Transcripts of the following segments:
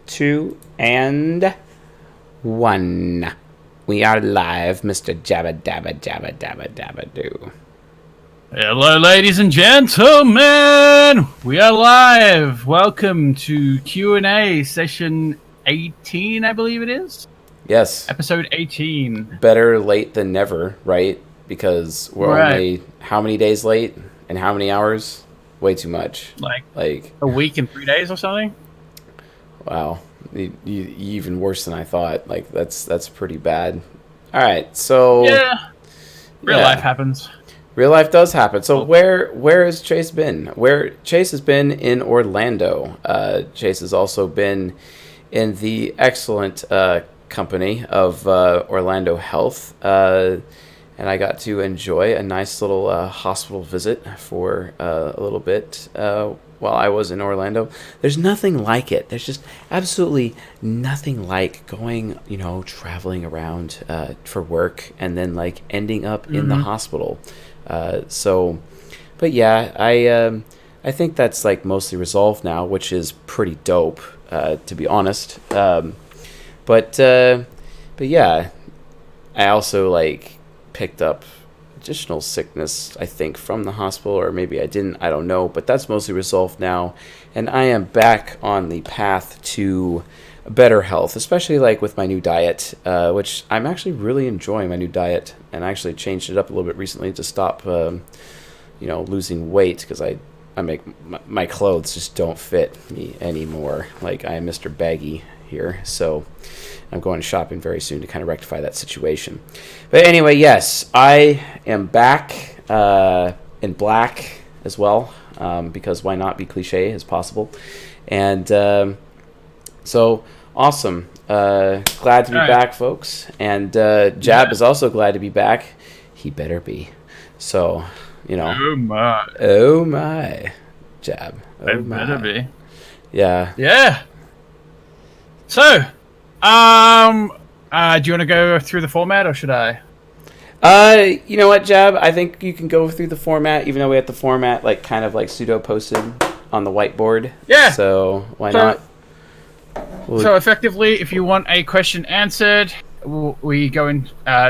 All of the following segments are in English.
2, and 1. We are live, Mr. Jabba Dabba Jabba Dabba Dabba Doo. Hello, ladies and gentlemen. We are live. Welcome to Q&A session 18, I believe it is. Yes. Episode 18. Better late than never, right? Because we're only how many days late and how many hours? Way too much. Like a week and 3 days or something? Wow. Even worse than I thought. Like, that's pretty bad. All right, so... Yeah. Real life happens. Real life does happen. So where has Chase been? Chase has been in Orlando. Chase has also been in the excellent company of Orlando Health. And I got to enjoy a nice little hospital visit for a little bit while I was in Orlando. There's nothing like it. There's just absolutely nothing like going, traveling around for work and then like ending up in the hospital. But yeah, I think that's like mostly resolved now, which is pretty dope, to be honest. But yeah, I also like picked up additional sickness, I think, from the hospital, or maybe I didn't, I don't know, but that's mostly resolved now, and I am back on the path to better health, especially like with my new diet, which I'm actually really enjoying my new diet, and I actually changed it up a little bit recently to stop losing weight, because I make my clothes just don't fit me anymore. Like, I am Mr. Baggy here, so I'm going shopping very soon to kind of rectify that situation. But anyway, yes, I am back in black as well, because why not be cliche as possible? And so awesome. Glad to be back, folks. And Jab is also glad to be back. He better be. So, Oh my. Oh my. Jab. Oh my. Better be. Yeah. Yeah. So, do you want to go through the format, or should I? You know what, Jab? I think you can go through the format, even though we have the format like kind of like pseudo posted on the whiteboard. Yeah. So why not? So effectively, if you want a question answered, we go in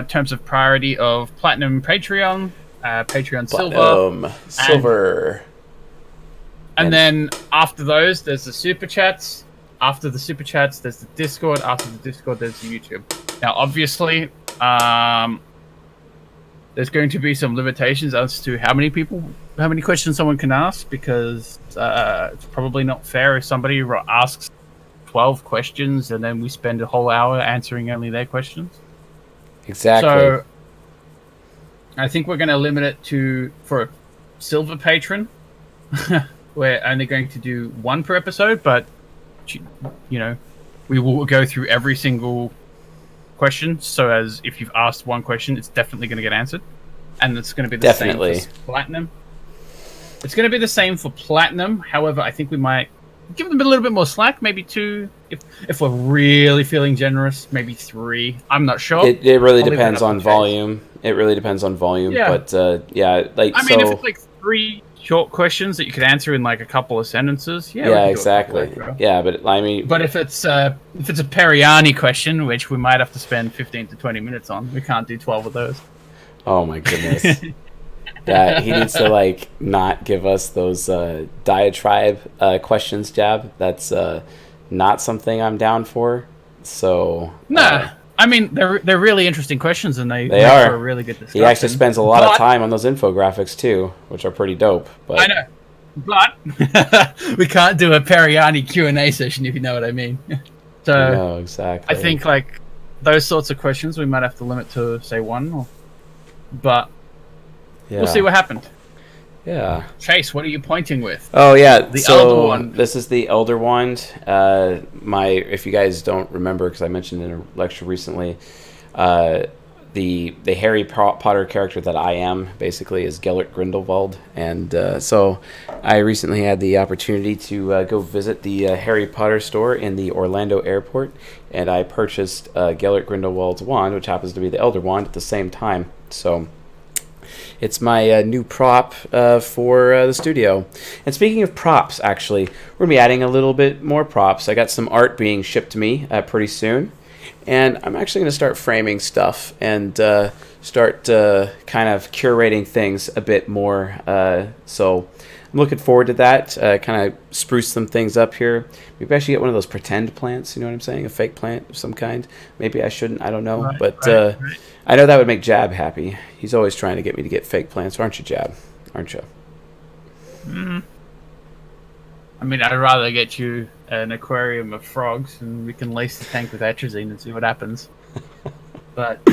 terms of priority of Platinum Patreon, Patreon Silver. And then after those, there's the Super Chats. After the Super Chats, there's the Discord. After the Discord, there's the YouTube. Now, obviously, there's going to be some limitations as to how many questions someone can ask, because it's probably not fair if somebody asks 12 questions and then we spend a whole hour answering only their questions. Exactly. So, I think we're going to limit it for a Silver Patron, we're only going to do one per episode, but we will go through every single question, so as if you've asked one question, it's definitely going to get answered, and it's going to be the same for Platinum. It's going to be the same for Platinum. However, I think we might give them a little bit more slack, maybe 2, if we're really feeling generous, maybe 3. I'm not sure. It really depends on volume. It really depends on volume. Yeah. But if it's like 3 short questions that you could answer in like a couple of sentences. Yeah, exactly. Yeah, but but if it's a Periani question, which we might have to spend 15 to 20 minutes on, we can't do 12 of those. Oh my goodness. Yeah, he needs to like not give us those diatribe questions, Jab. That's not something I'm down for. So nah. I mean, they're really interesting questions, and they are for a really good discussion. He actually spends a lot of time on those infographics too, which are pretty dope. But I know, but we can't do a Periani Q&A session, if you know what I mean. So no, exactly. I think like those sorts of questions we might have to limit to say 1, but we'll see what happened. Yeah. Chase, what are you pointing with? Oh yeah, the Elder Wand. This is the Elder Wand. If you guys don't remember, because I mentioned in a lecture recently, the Harry Potter character that I am basically is Gellert Grindelwald, and so I recently had the opportunity to go visit the Harry Potter store in the Orlando airport, and I purchased Gellert Grindelwald's wand, which happens to be the Elder Wand, at the same time. So It's my new prop for the studio. And speaking of props, actually, we're going to be adding a little bit more props. I got some art being shipped to me pretty soon. And I'm actually going to start framing stuff and start kind of curating things a bit more. So I'm looking forward to that. Kind of spruce some things up here. Maybe I should get one of those pretend plants. You know what I'm saying? A fake plant of some kind. Maybe I shouldn't. I don't know. Right. I know that would make Jab happy. He's always trying to get me to get fake plants. Aren't you, Jab? Aren't you? I mean, I'd rather get you an aquarium of frogs and we can lace the tank with atrazine and see what happens. But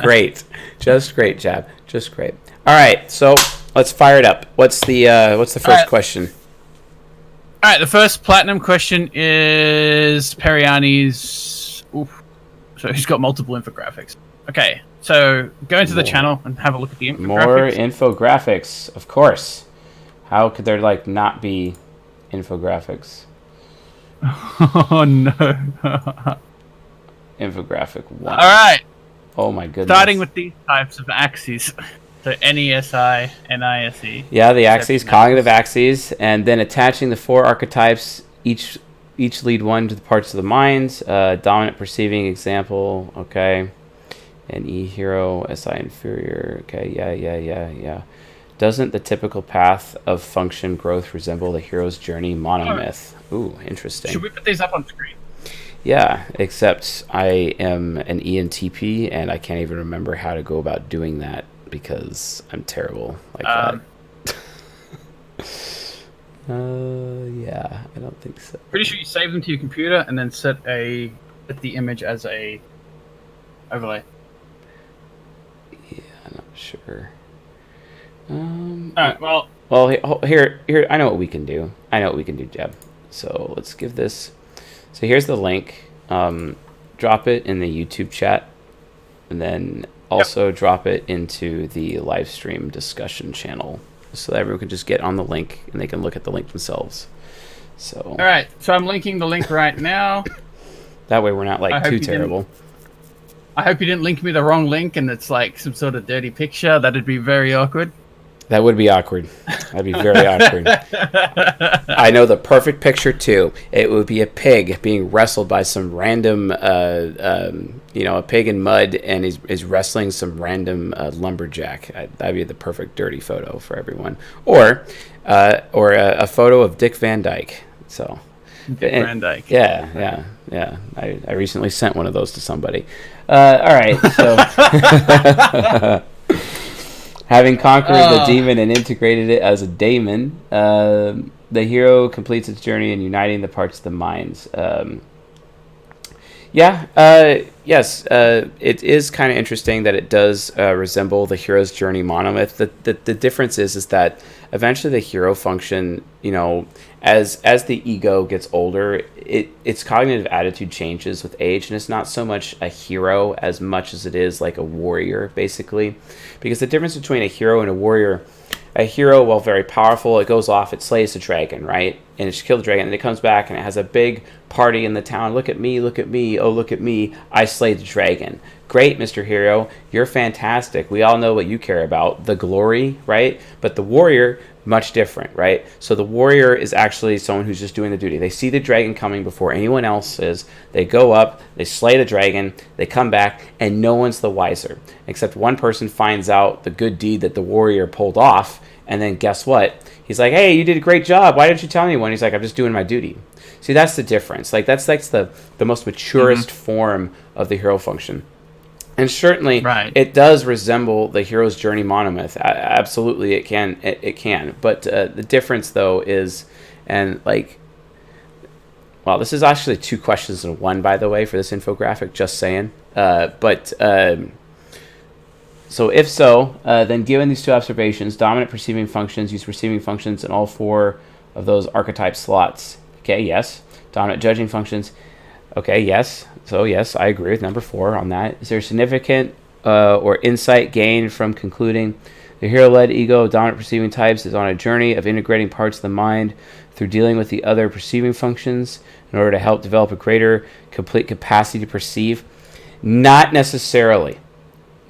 great. Just great, Jab. Just great. All right, so let's fire it up. What's the first question? All right, the first platinum question is Periani's. Oof. So he's got multiple infographics. Okay, so go into the channel and have a look at the infographics. More infographics, of course. How could there not be infographics? Oh no. Infographic 1. All right. Oh my goodness. Starting with these types of axes. So NESI, NISE. Yeah, the axes, cognitive axes, and then attaching the 4 archetypes, each lead one to the parts of the mind. Dominant perceiving example, okay. And E hero, SI inferior, okay, yeah. Doesn't the typical path of function growth resemble the hero's journey monomyth? Ooh, interesting. Should we put these up on screen? Yeah, except I am an ENTP and I can't even remember how to go about doing that because I'm terrible like that. Yeah, I don't think so. Pretty sure you save them to your computer and then set the image as a overlay. Yeah, I'm not sure. Alright, well, here, I know what we can do. Jeb. So let's give this. So here's the link. Drop it in the YouTube chat, and then also drop it into the live stream discussion channel, so that everyone can just get on the link and they can look at the link themselves. So. All right. So I'm linking the link right now. That way we're not too terrible. I hope you didn't link me the wrong link and it's like some sort of dirty picture. That'd be very awkward. That would be awkward. That'd be very awkward. I know the perfect picture too. It would be a pig being wrestled by some random, a pig in mud, and is wrestling some random lumberjack. That'd be the perfect dirty photo for everyone. Or a photo of Dick Van Dyke. So. Van Dyke. Yeah. I recently sent one of those to somebody. All right, so. Having conquered the demon and integrated it as a daemon, the hero completes its journey in uniting the parts of the minds. Yes, it is kind of interesting that it does resemble the hero's journey monomyth. The difference is that eventually the hero function, as the ego gets older, its cognitive attitude changes with age, and it's not so much a hero as much as it is like a warrior, basically. Because the difference between a hero and a warrior, a hero, while very powerful, it goes off, it slays the dragon, right? And it kills the dragon, and it comes back, and it has a big party in the town. Look at me, oh, look at me, I slayed the dragon. Great, Mr. Hero, you're fantastic. We all know what you care about, the glory, right? But the warrior, much different, right? So the warrior is actually someone who's just doing the duty. They see the dragon coming before anyone else is. They go up, they slay the dragon, they come back, and no one's the wiser. Except one person finds out the good deed that the warrior pulled off, and then guess what? He's like, hey, you did a great job. Why didn't you tell anyone? He's like, I'm just doing my duty. See, that's the difference. That's the most maturest form of the hero function. And certainly, It does resemble the hero's journey monomyth. Absolutely, it can. It can. But the difference, though, is, this is actually 2 questions in one, by the way, for this infographic. Just saying. So if so, then given these 2 observations, dominant perceiving functions use receiving functions in all 4 of those archetype slots. Okay, yes. Dominant judging functions. Okay, yes. So, yes, I agree with number 4 on that. Is there significant or insight gained from concluding the hero-led ego of dominant perceiving types is on a journey of integrating parts of the mind through dealing with the other perceiving functions in order to help develop a greater complete capacity to perceive? Not necessarily.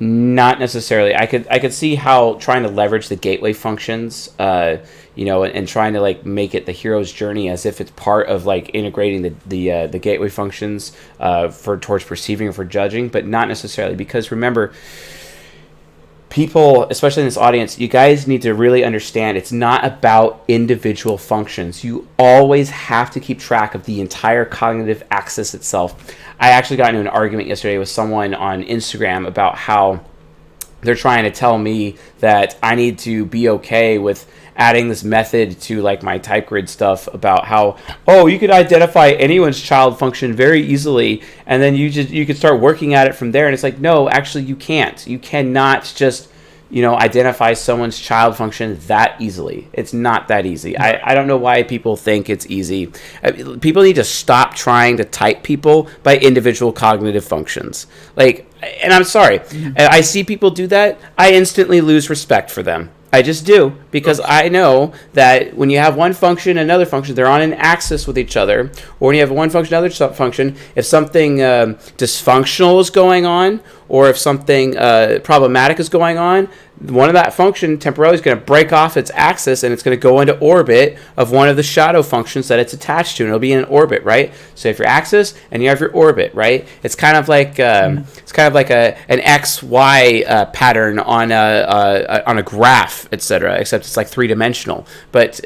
Not necessarily. I could see how trying to leverage the gateway functions, and trying to like make it the hero's journey as if it's part of like integrating the gateway functions for towards perceiving or for judging, but not necessarily, because remember, people, especially in this audience, you guys need to really understand it's not about individual functions. You always have to keep track of the entire cognitive axis itself. I actually got into an argument yesterday with someone on Instagram about how they're trying to tell me that I need to be okay with adding this method to like my type grid stuff about how, oh, you could identify anyone's child function very easily and then you could start working at it from there. And it's like, no, actually you can't. You cannot just identify someone's child function that easily. It's not that easy. I don't know why people think it's easy. People need to stop trying to type people by individual cognitive functions. And I'm sorry, I see people do that. I instantly lose respect for them. I just do, because I know that when you have one function and another function, they're on an axis with each other. Or when you have one function and another function, if something dysfunctional is going on, or if something problematic is going on, one of that function temporarily is going to break off its axis and it's going to go into orbit of one of the shadow functions that it's attached to, and it'll be in an orbit, right? So if your axis and you have your orbit, right? It's kind of like an XY pattern on a graph, etc. Except it's like three-dimensional. But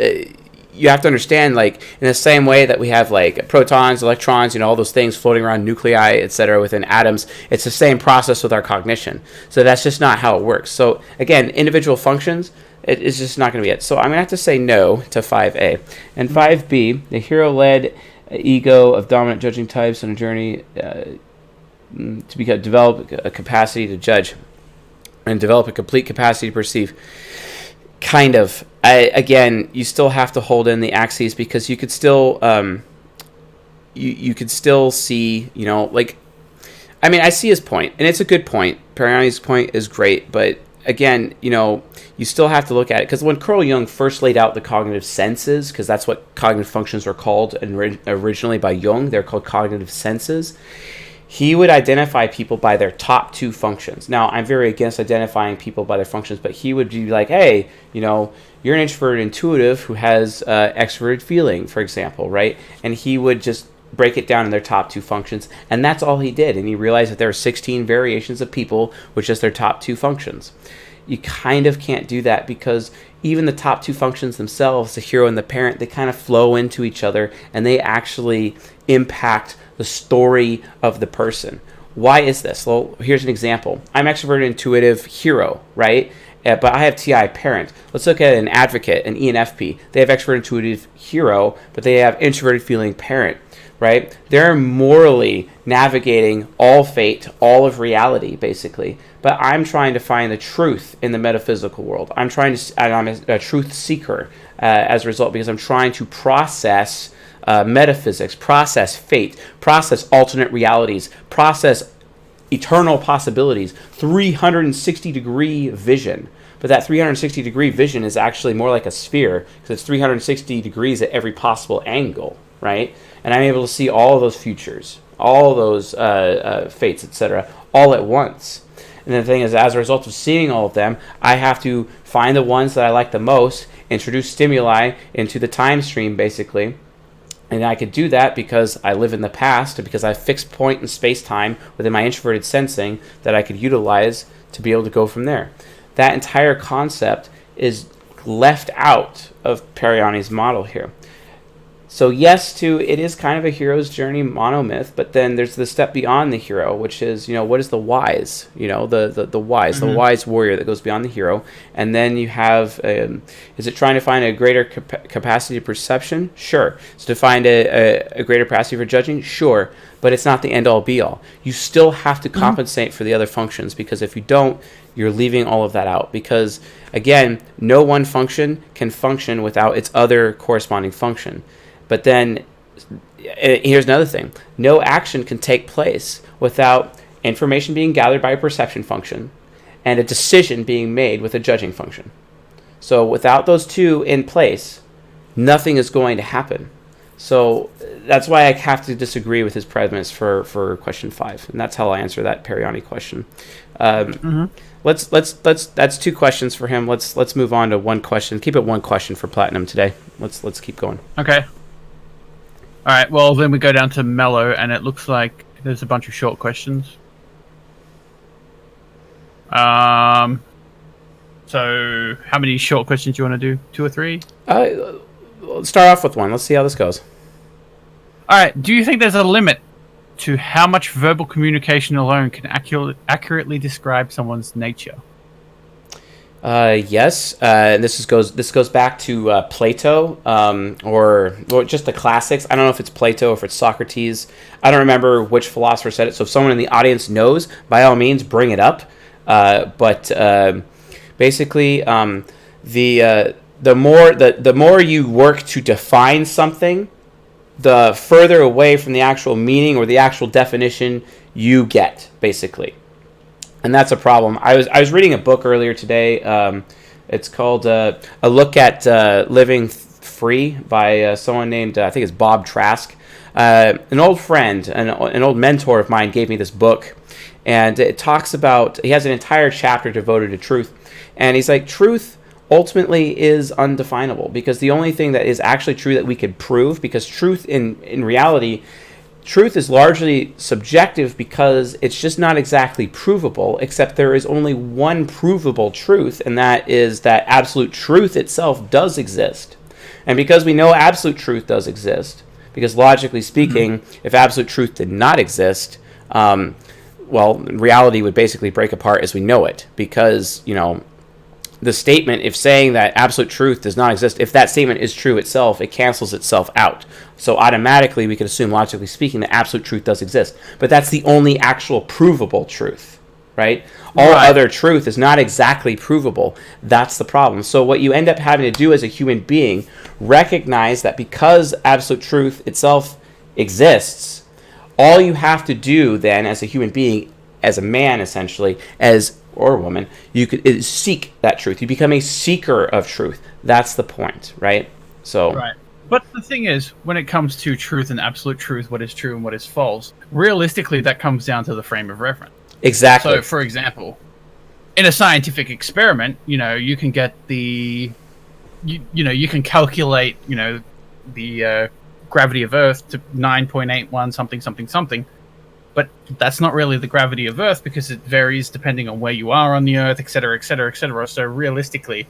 you have to understand, like, in the same way that we have like protons, electrons, all those things floating around nuclei, etc. within atoms, it's the same process with our cognition. So that's just not how it works. So again, individual functions, it's just not going to be it. So I'm going to have to say no to 5A. And 5B, the hero-led ego of dominant judging types on a journey to develop a capacity to judge and develop a complete capacity to perceive. Kind of. Again, you still have to hold in the axes, because you could still you could still see, I see his point, and it's a good point. Periani's point is great, but again, you still have to look at it, because when Carl Jung first laid out the cognitive senses, because that's what cognitive functions were called originally by Jung, they're called cognitive senses. He would identify people by their top two functions. Now, I'm very against identifying people by their functions, but he would be like, hey, you're an introverted intuitive who has extroverted feeling, for example, right? And he would just break it down in their top two functions, and that's all he did. And he realized that there are 16 variations of people with just their top two functions. You kind of can't do that, because even the top two functions themselves, the hero and the parent, they kind of flow into each other, and they actually impact the story of the person. Why is this? Well, here's an example. I'm extroverted intuitive hero, right? But I have TI parent. Let's look at an advocate, an ENFP. They have extroverted intuitive hero, but they have introverted feeling parent, right? They're morally navigating all fate, all of reality, basically. But I'm trying to find the truth in the metaphysical world. I'm a truth seeker as a result, because I'm trying to process metaphysics, process fate, process alternate realities, process eternal possibilities, 360-degree vision. But that 360-degree vision is actually more like a sphere, because it's 360 degrees at every possible angle, right? And I'm able to see all of those futures, all of those fates, etc., all at once. And the thing is, as a result of seeing all of them, I have to find the ones that I like the most, introduce stimuli into the time stream, basically. And I could do that because I live in the past, and because I have fixed point in space-time within my introverted sensing that I could utilize to be able to go from there. That entire concept is left out of Periani's model here. So yes, it is kind of a hero's journey monomyth, but then there's the step beyond the hero, which is, what is the wise? The wise, the wise warrior that goes beyond the hero. And then you have, is it trying to find a greater capacity of perception? Sure. So to find a greater capacity for judging? Sure. But it's not the end-all be-all. You still have to compensate for the other functions, because if you don't, you're leaving all of that out. Because, again, no one function can function without its other corresponding function. But then, here's another thing. No action can take place without information being gathered by a perception function and a decision being made with a judging function. So without those two in place, nothing is going to happen. So that's why I have to disagree with his premise for question 5, and that's how I'll answer that Periani question. Let's that's 2 questions for him. Let's move on to 1 question. Keep it 1 question for Platinum today. Let's keep going. Okay. All right. Well, then we go down to Mellow, and it looks like there's a bunch of short questions. So how many short questions do you want to do? 2 or 3? Let's start off with 1. Let's see how this goes. All right. Do you think there's a limit to how much verbal communication alone can accurately describe someone's nature? Yes. This goes back to Plato, or just the classics. I don't know if it's Plato or if it's Socrates. I don't remember which philosopher said it. So if someone in the audience knows, by all means, bring it up. But basically, the more you work to define something, the further away from the actual meaning or the actual definition you get, basically. And that's a problem. I was reading a book earlier today. It's called A Look at Living Free by someone named, I think it's Bob Trask. An old friend, an old mentor of mine gave me this book. And it talks about, he has an entire chapter devoted to truth. And he's like, truth ultimately is undefinable, because the only thing that is actually true that we could prove, because truth in reality, truth is largely subjective because it's just not exactly provable, except there is only one provable truth, and that is that absolute truth itself does exist. And because we know absolute truth does exist, because logically speaking, if absolute truth did not exist, well, reality would basically break apart as we know it, because, the statement, if saying that absolute truth does not exist, if that statement is true itself, it cancels itself out. So automatically we could assume, logically speaking, that absolute truth does exist. But that's the only actual provable truth, right? All other truth is not exactly provable. That's the problem. So what you end up having to do as a human being, recognize that because absolute truth itself exists, all you have to do then as a human being, as a man essentially, or a woman, is seek that truth. You become a seeker of truth. That's the point, right? So, right. But the thing is, when it comes to truth and absolute truth, what is true and what is false, realistically, that comes down to the frame of reference. Exactly. So, for example, in a scientific experiment, you can get you can calculate, the gravity of Earth to 9.81 something. But that's not really the gravity of Earth, because it varies depending on where you are on the Earth, etc., etc., etc. So realistically,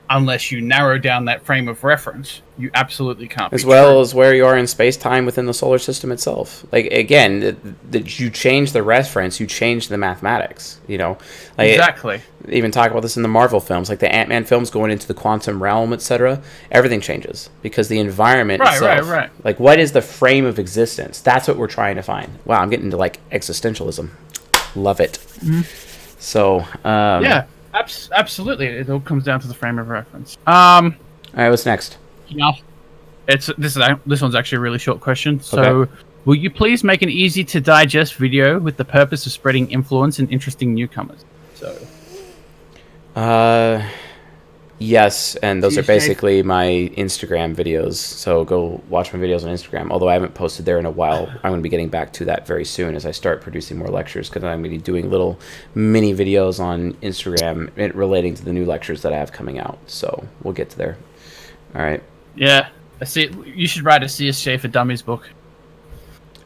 unless you narrow down that frame of reference, you absolutely can't. As well as where you are in space-time within the solar system itself. Like, again, you change the reference, you change the mathematics, Exactly. Even talk about this in the Marvel films, like the Ant-Man films going into the quantum realm, etc. Everything changes because the environment itself. Right. Like, what is the frame of existence? That's what we're trying to find. Wow, I'm getting into, existentialism. Love it. Mm-hmm. So, yeah. Absolutely, it all comes down to the frame of reference. All right, what's next? Yeah, this one's actually a really short question. So, okay. Will you please make an easy to digest video with the purpose of spreading influence and interesting newcomers? So, yes, and those are basically my Instagram videos. So go watch my videos on Instagram. Although I haven't posted there in a while, I'm going to be getting back to that very soon as I start producing more lectures, because I'm going to be doing little mini videos on Instagram relating to the new lectures that I have coming out. So we'll get to there. All right. Yeah, I see. You should write a CSJ for Dummies book.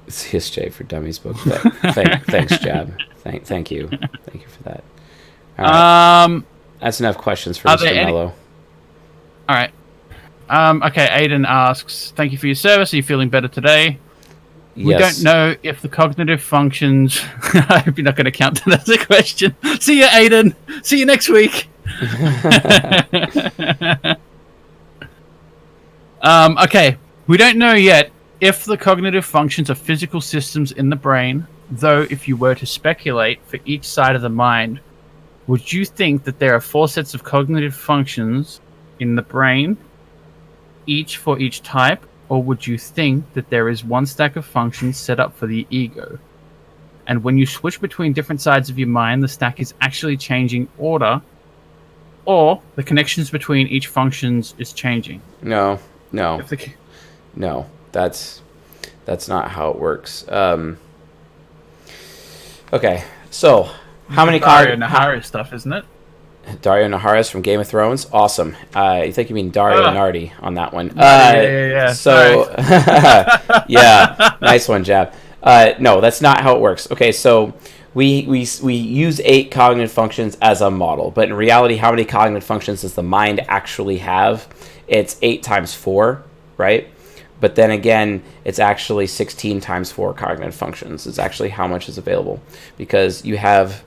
CSJ for Dummies book. Thanks, Jab. Thank you. Thank you for that. All right. That's enough questions for Mr. Mellow. All right. Okay, Aiden asks, thank you for your service. Are you feeling better today? Yes. We don't know if the cognitive functions... I hope you're not going to count that as a question. See you, Aiden. See you next week. Okay. We don't know yet if the cognitive functions are physical systems in the brain, though if you were to speculate for each side of the mind, would you think that there are 4 sets of cognitive functions in the brain, each for each type, or would you think that there is one stack of functions set up for the ego? And when you switch between different sides of your mind, the stack is actually changing order, or the connections between each functions is changing? No. No, that's not how it works. Okay, so how many Dario Nahara stuff, isn't it? Dario Naharis from Game of Thrones. Awesome. I think you mean Dario Nardi on that one. Yeah. So, yeah, nice one, Jab. No, that's not how it works. Okay, so we use 8 cognitive functions as a model, but in reality, how many cognitive functions does the mind actually have? It's 8 times 4, right? But then again, it's actually 16 times 4 cognitive functions. It's actually how much is available, because you have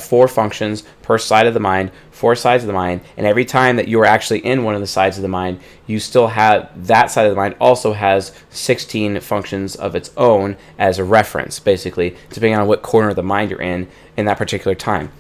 4 functions per side of the mind, 4 sides of the mind, and every time that you are actually in one of the sides of the mind, you still have that side of the mind also has 16 functions of its own as a reference, basically, depending on what corner of the mind you're in that particular time.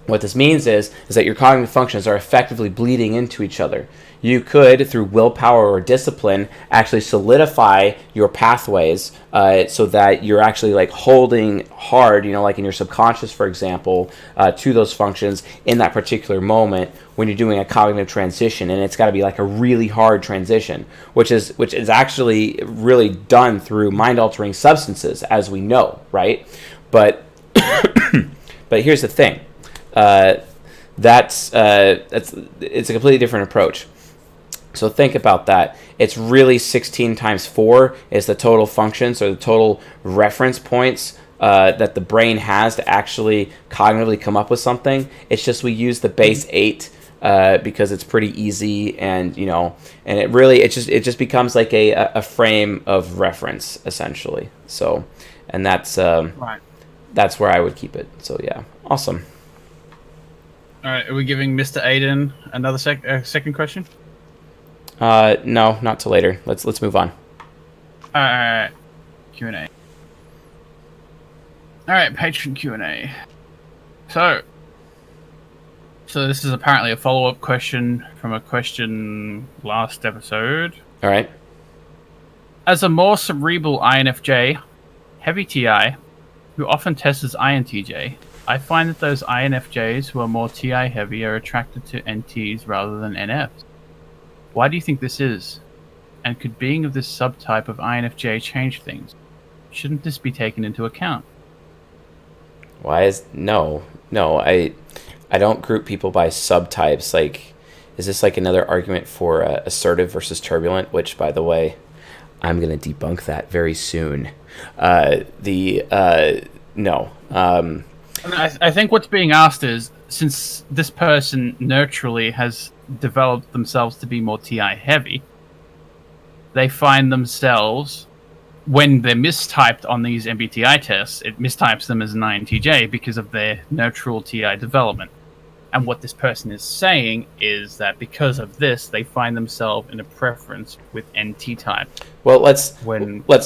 What this means is that your cognitive functions are effectively bleeding into each other. You could, through willpower or discipline, actually solidify your pathways so that you're actually like holding hard, like in your subconscious, for example, to those functions in that particular moment when you're doing a cognitive transition. And it's got to be like a really hard transition, which is actually really done through mind-altering substances, as we know, right? But but here's the thing. It's a completely different approach. So think about that. It's really 16 times 4 is the total functions or the total reference points that the brain has to actually cognitively come up with something. It's just we use the base 8 because it's pretty easy, and and it just becomes like a frame of reference essentially. So, and that's right. That's where I would keep it. So yeah, awesome. All right, are we giving Mr. Aiden another second question? No, not till later. Let's move on. All right, Q&A. All right, patron Q&A. So this is apparently a follow-up question from a question last episode. All right. As a more cerebral INFJ, heavy TI, who often tests as INTJ, I find that those INFJs who are more TI heavy are attracted to NTs rather than NFs. Why do you think this is? And could being of this subtype of INFJ change things? Shouldn't this be taken into account? No, I don't group people by subtypes. Like, is this like another argument for assertive versus turbulent? Which, by the way, I'm gonna debunk that very soon. No. I think what's being asked is, since this person naturally has developed themselves to be more TI heavy, they find themselves, when they're mistyped on these MBTI tests, it mistypes them as an INTJ because of their natural TI development. And what this person is saying is that because of this, they find themselves in a preference with NT type. Well, let's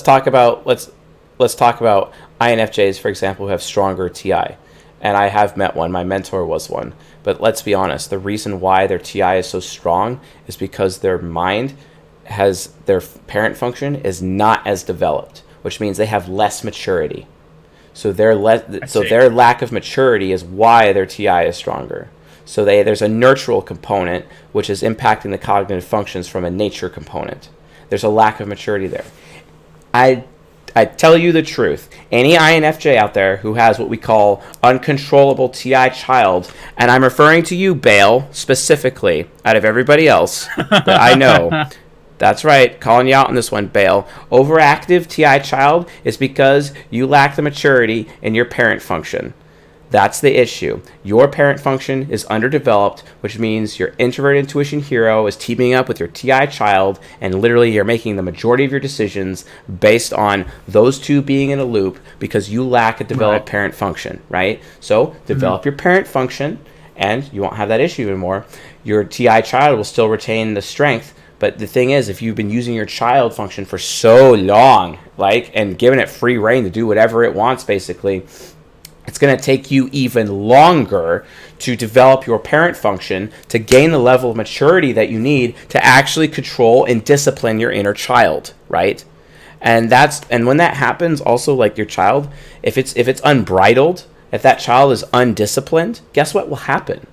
talk about INFJs, for example, who have stronger TI. And I have met one. My mentor was one. But let's be honest. The reason why their TI is so strong is because their mind has, their parent function is not as developed, which means they have less maturity. So their lack of maturity is why their TI is stronger. So there's a nurtural component, which is impacting the cognitive functions from a nature component. There's a lack of maturity there. I tell you the truth. Any INFJ out there who has what we call uncontrollable TI child, and I'm referring to you, Bale, specifically, out of everybody else that I know. That's right, calling you out on this one, Bale. Overactive TI child is because you lack the maturity in your parent function. That's the issue. Your parent function is underdeveloped, which means your introverted intuition hero is teaming up with your TI child, and literally you're making the majority of your decisions based on those two being in a loop because you lack a developed parent function, right? So develop your parent function, and you won't have that issue anymore. Your TI child will still retain the strength, but the thing is, if you've been using your child function for so long, and giving it free reign to do whatever it wants, basically, it's going to take you even longer to develop your parent function to gain the level of maturity that you need to actually control and discipline your inner child, right? And when that happens, also, like, your child, if it's unbridled, if that child is undisciplined, guess what will happen?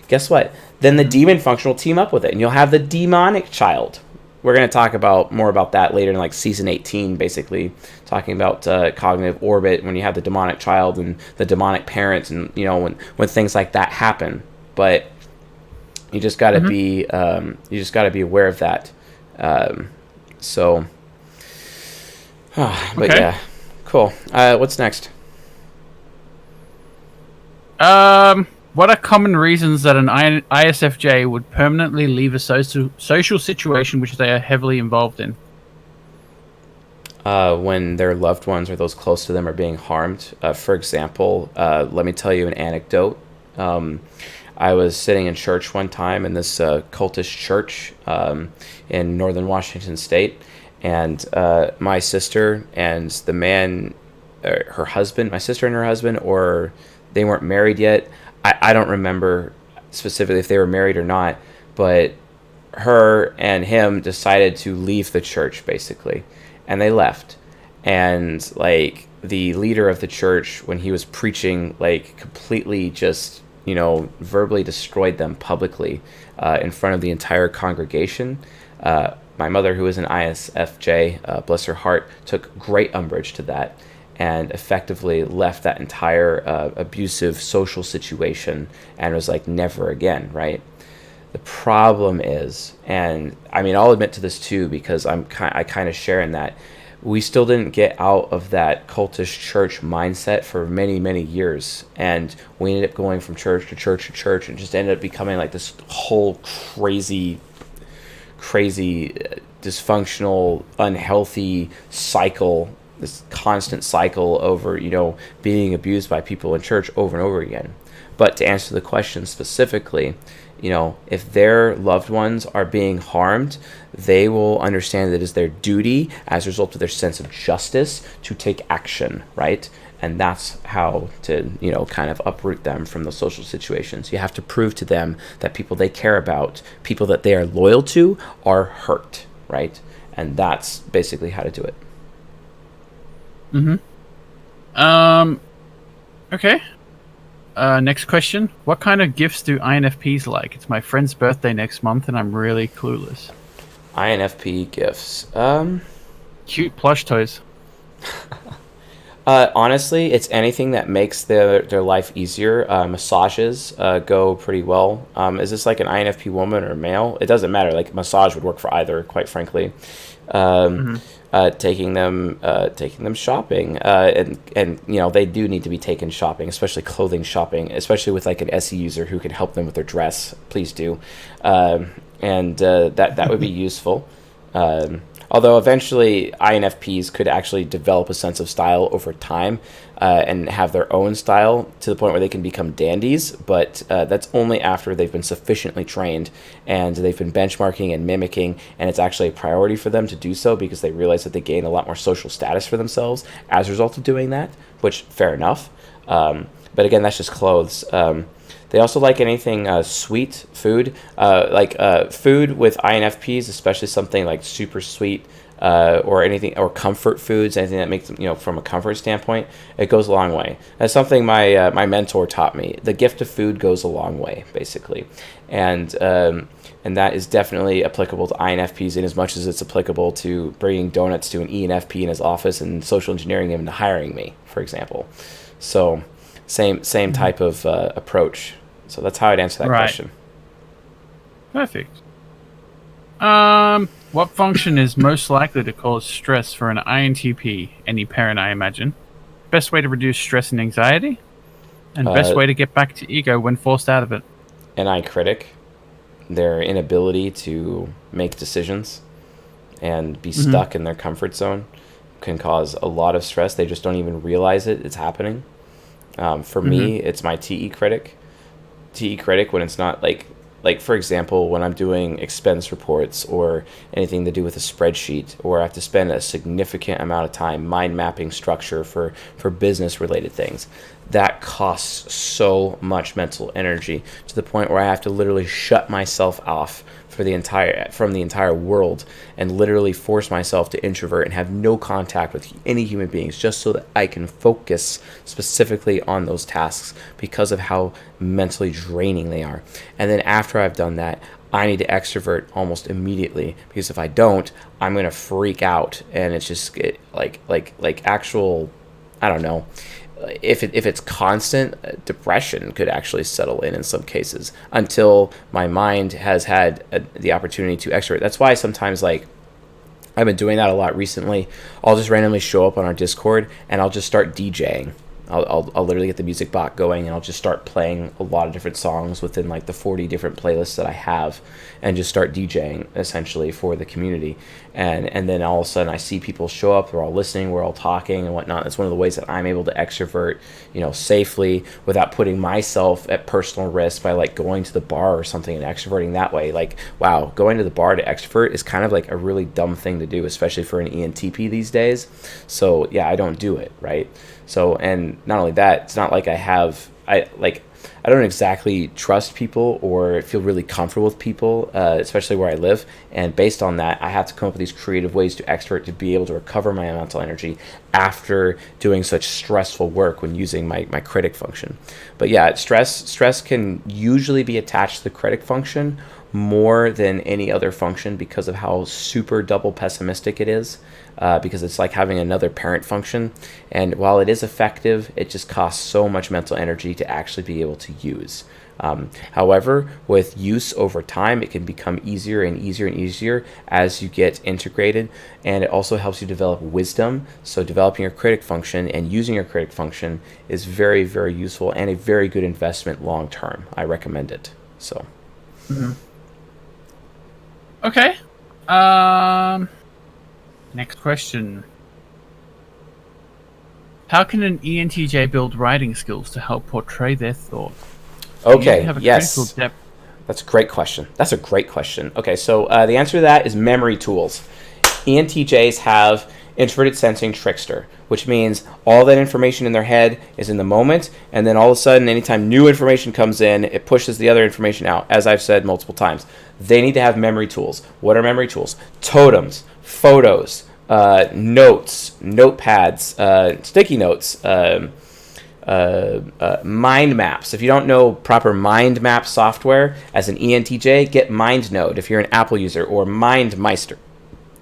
Guess what? Then the demon function will team up with it, and you'll have the demonic child, we're going to talk about more about that later in like season 18, basically talking about cognitive orbit when you have the demonic child and the demonic parents, and when things like that happen. But you just got to be be aware of that. So, but okay. yeah, cool. What's next? What are common reasons that an ISFJ would permanently leave a social situation which they are heavily involved in? When their loved ones or those close to them are being harmed. For example, let me tell you an anecdote. I was sitting in church one time in this cultish church in northern Washington State, and my sister and the man, her husband, my sister and her husband, or they weren't married yet. I don't remember specifically if they were married or not, but her and him decided to leave the church, basically, and they left. And like the leader of the church, when he was preaching, like completely just verbally destroyed them publicly in front of the entire congregation. My mother, who is an ISFJ, bless her heart, took great umbrage to that and effectively left that entire abusive social situation and was like, never again, right? The problem is, and I mean, I'll admit to this too, because I kind of share in that, we still didn't get out of that cultish church mindset for many, many years. And we ended up going from church to church to church and just ended up becoming like this whole crazy, dysfunctional, unhealthy cycle, this constant cycle over, being abused by people in church over and over again. But to answer the question specifically, if their loved ones are being harmed, they will understand that it is their duty as a result of their sense of justice to take action, right? And that's how to, kind of uproot them from those social situations. You have to prove to them that people they care about, people that they are loyal to, are hurt, right? And that's basically how to do it. Okay. Next question. What kind of gifts do INFPs like? It's my friend's birthday next month and I'm really clueless. INFP gifts. Cute plush toys. Honestly, it's anything that makes their life easier. Massages go pretty well. Is this like an INFP woman or male? It doesn't matter. Like massage would work for either, quite frankly. Taking them shopping, and they do need to be taken shopping, especially clothing shopping, especially with like an SE user who can help them with their dress. Please do, and that would be useful. Although eventually INFPs could actually develop a sense of style over time and have their own style to the point where they can become dandies, but that's only after they've been sufficiently trained and they've been benchmarking and mimicking, and it's actually a priority for them to do so because they realize that they gain a lot more social status for themselves as a result of doing that, which, fair enough. But again, that's just clothes. They also like anything sweet food, food with INFPs, especially something like super sweet or anything, or comfort foods, anything that makes them, from a comfort standpoint, it goes a long way. That's something my mentor taught me. The gift of food goes a long way, basically, and that is definitely applicable to INFPs in as much as it's applicable to bringing donuts to an ENFP in his office and social engineering him into hiring me, for example. So same type of approach. So that's how I'd answer that question. Perfect. What function is most likely to cause stress for an INTP? Any parent, I imagine. Best way to reduce stress and anxiety? And best way to get back to ego when forced out of it? An I critic. Their inability to make decisions and be stuck in their comfort zone can cause a lot of stress. They just don't even realize it's happening. For me, it's my TE critic. TE critic, when it's not like for example, when I'm doing expense reports or anything to do with a spreadsheet, or I have to spend a significant amount of time mind mapping structure for business related things, that costs so much mental energy to the point where I have to literally shut myself off from the entire world and literally force myself to introvert and have no contact with any human beings just so that I can focus specifically on those tasks because of how mentally draining they are. And then after I've done that, I need to extrovert almost immediately, because if I don't, I'm going to freak out, and it's just like actual, I don't know, if it's constant, depression could actually settle in some cases until my mind has had the opportunity to extrovert. That's why sometimes, like, I've been doing that a lot recently. I'll just randomly show up on our Discord and I'll just start DJing. I'll literally get the music bot going, and I'll just start playing a lot of different songs within like the 40 different playlists that I have, and just start DJing essentially for the community. And then all of a sudden I see people show up, they're all listening, we're all talking and whatnot. That's one of the ways that I'm able to extrovert, safely, without putting myself at personal risk by like going to the bar or something and extroverting that way. Like, wow, going to the bar to extrovert is kind of like a really dumb thing to do, especially for an ENTP these days. So yeah, I don't do it, right? So, and not only that, it's not like I don't exactly trust people or feel really comfortable with people, especially where I live. And based on that, I have to come up with these creative ways to extrovert, to be able to recover my mental energy after doing such stressful work when using my critic function. But yeah, stress can usually be attached to the critic function more than any other function, because of how super double pessimistic it is, because it's like having another parent function. And while it is effective, it just costs so much mental energy to actually be able to use. However, with use over time, it can become easier and easier and easier as you get integrated, and it also helps you develop wisdom. So developing your critic function and using your critic function is very, very useful and a very good investment long term. I recommend it. So. Mm-hmm. Okay. Next question. How can an ENTJ build writing skills to help portray their thoughts? Okay, yes. That's a great question. Okay, so the answer to that is memory tools. ENTJs have introverted sensing trickster, which means all that information in their head is in the moment, and then all of a sudden, anytime new information comes in, it pushes the other information out. As I've said multiple times, they need to have memory tools. What are memory tools? Totems, photos, notes, notepads, sticky notes, mind maps. If you don't know proper mind map software as an ENTJ, get MindNode if you're an Apple user, or MindMeister,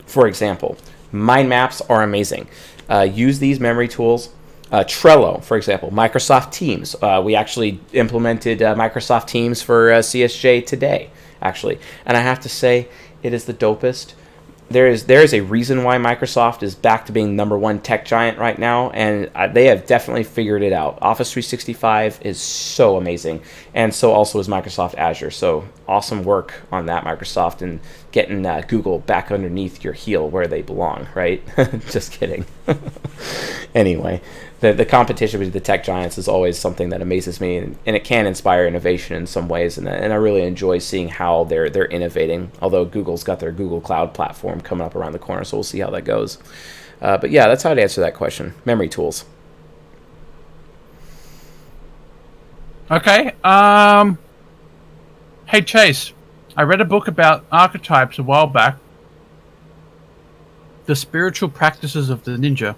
for example. Mind maps are amazing. Use these memory tools. Trello, for example. Microsoft Teams. We actually implemented Microsoft Teams for CSJ today, actually. And I have to say, it is the dopest. There is a reason why Microsoft is back to being number one tech giant right now, and they have definitely figured it out. Office 365 is so amazing, and so also is Microsoft Azure. So awesome work on that, Microsoft, and getting Google back underneath your heel where they belong, right? Just kidding. Anyway, the competition between the tech giants is always something that amazes me, and it can inspire innovation in some ways, and I really enjoy seeing how they're innovating, although Google's got their Google Cloud platform coming up around the corner, so we'll see how that goes. But yeah, that's how I'd answer that question. Memory tools. Okay. Hey, Chase, I read a book about archetypes a while back. The Spiritual Practices of the Ninja.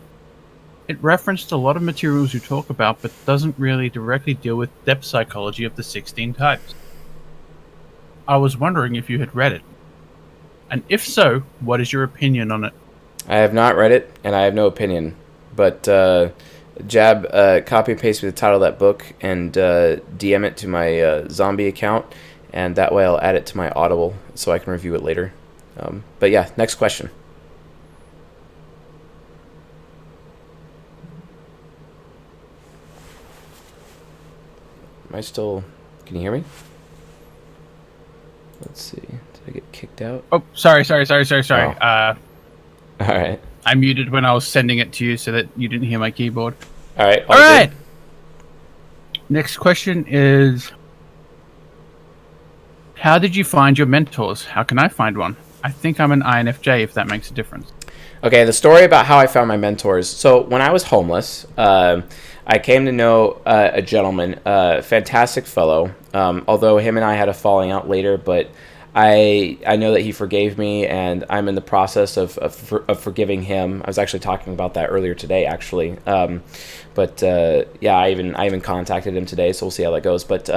It referenced a lot of materials you talk about, but doesn't really directly deal with depth psychology of the 16 types. I was wondering if you had read it. And if so, what is your opinion on it? I have not read it, and I have no opinion. But copy and paste me the title of that book and DM it to my zombie account, and that way I'll add it to my Audible so I can review it later. But yeah, next question. Am I still... Can you hear me? Let's see. Did I get kicked out? Oh, sorry. Oh. All right. I muted when I was sending it to you so that you didn't hear my keyboard. All right. All right. Next question is, how did you find your mentors? How can I find one? I think I'm an INFJ, if that makes a difference. Okay, the story about how I found my mentors. So when I was homeless, I came to know a gentleman, a fantastic fellow, although him and I had a falling out later, but I know that he forgave me, and I'm in the process of forgiving him. I was actually talking about that earlier today, actually. But I even contacted him today, so we'll see how that goes. But